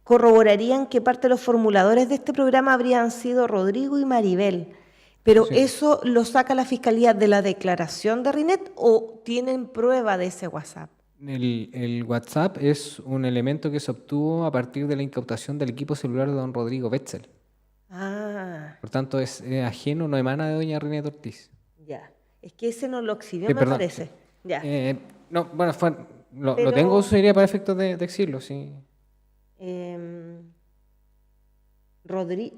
corroborarían que parte de los formuladores de este programa habrían sido Rodrigo y Maribel. Pero Sí. ¿eso lo saca la Fiscalía de la declaración de Rinet o tienen prueba de ese WhatsApp? El WhatsApp es un elemento que se obtuvo a partir de la incautación del equipo celular de don Rodrigo Betzel. Ah, Por tanto, es ajeno, no emana de doña Rinet Ortiz. ya. Es que ese no lo exhibió, Sí, me perdón. parece. Ya. No, bueno, lo Pero- tengo, sería para efectos de exilio, sí.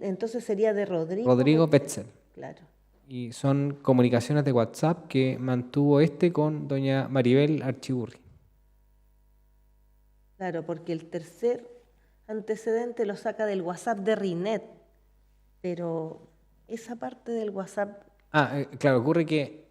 Entonces sería de Rodrigo. Rodrigo Betzel. Betzel. Claro. Y son comunicaciones de WhatsApp que mantuvo con doña Maribel Archiburri. Claro, porque el tercer antecedente lo saca del WhatsApp de Rinet, pero esa parte del WhatsApp, Claro, ocurre que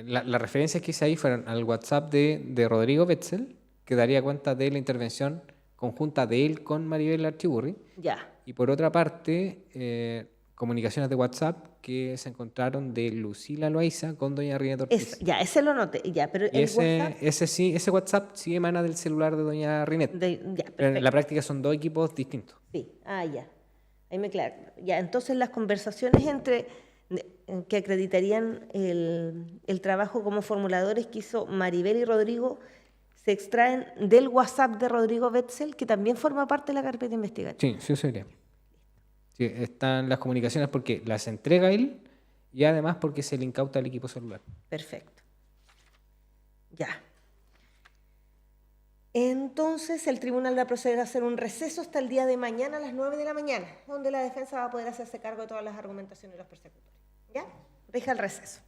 las referencias que hice ahí fueron al WhatsApp de Rodrigo Betzel, que daría cuenta de la intervención conjunta de él con Maribel Archiburri. ya, Y por otra parte, comunicaciones de WhatsApp que se encontraron de Lucila Loaiza con doña Rinet Ortiz. ya, ese lo noté, ya, pero Y el WhatsApp, ese WhatsApp sí emana del celular de doña Rinet. ya, Pero en perfecto. la práctica son 2 equipos distintos. Sí, ya. Ahí me claro. Ya, entonces las conversaciones que acreditarían el trabajo como formuladores que hizo Maribel y Rodrigo se extraen del WhatsApp de Rodrigo Betzel, que también forma parte de la carpeta investigativa. Sí, sí, sería. Sí, están las comunicaciones porque las entrega él y además porque se le incauta el equipo celular. Perfecto. Ya. Entonces el tribunal va a proceder a hacer un receso hasta el día de mañana a las 9 de la mañana, donde la defensa va a poder hacerse cargo de todas las argumentaciones de los persecutores. ¿Ya? Rija el receso.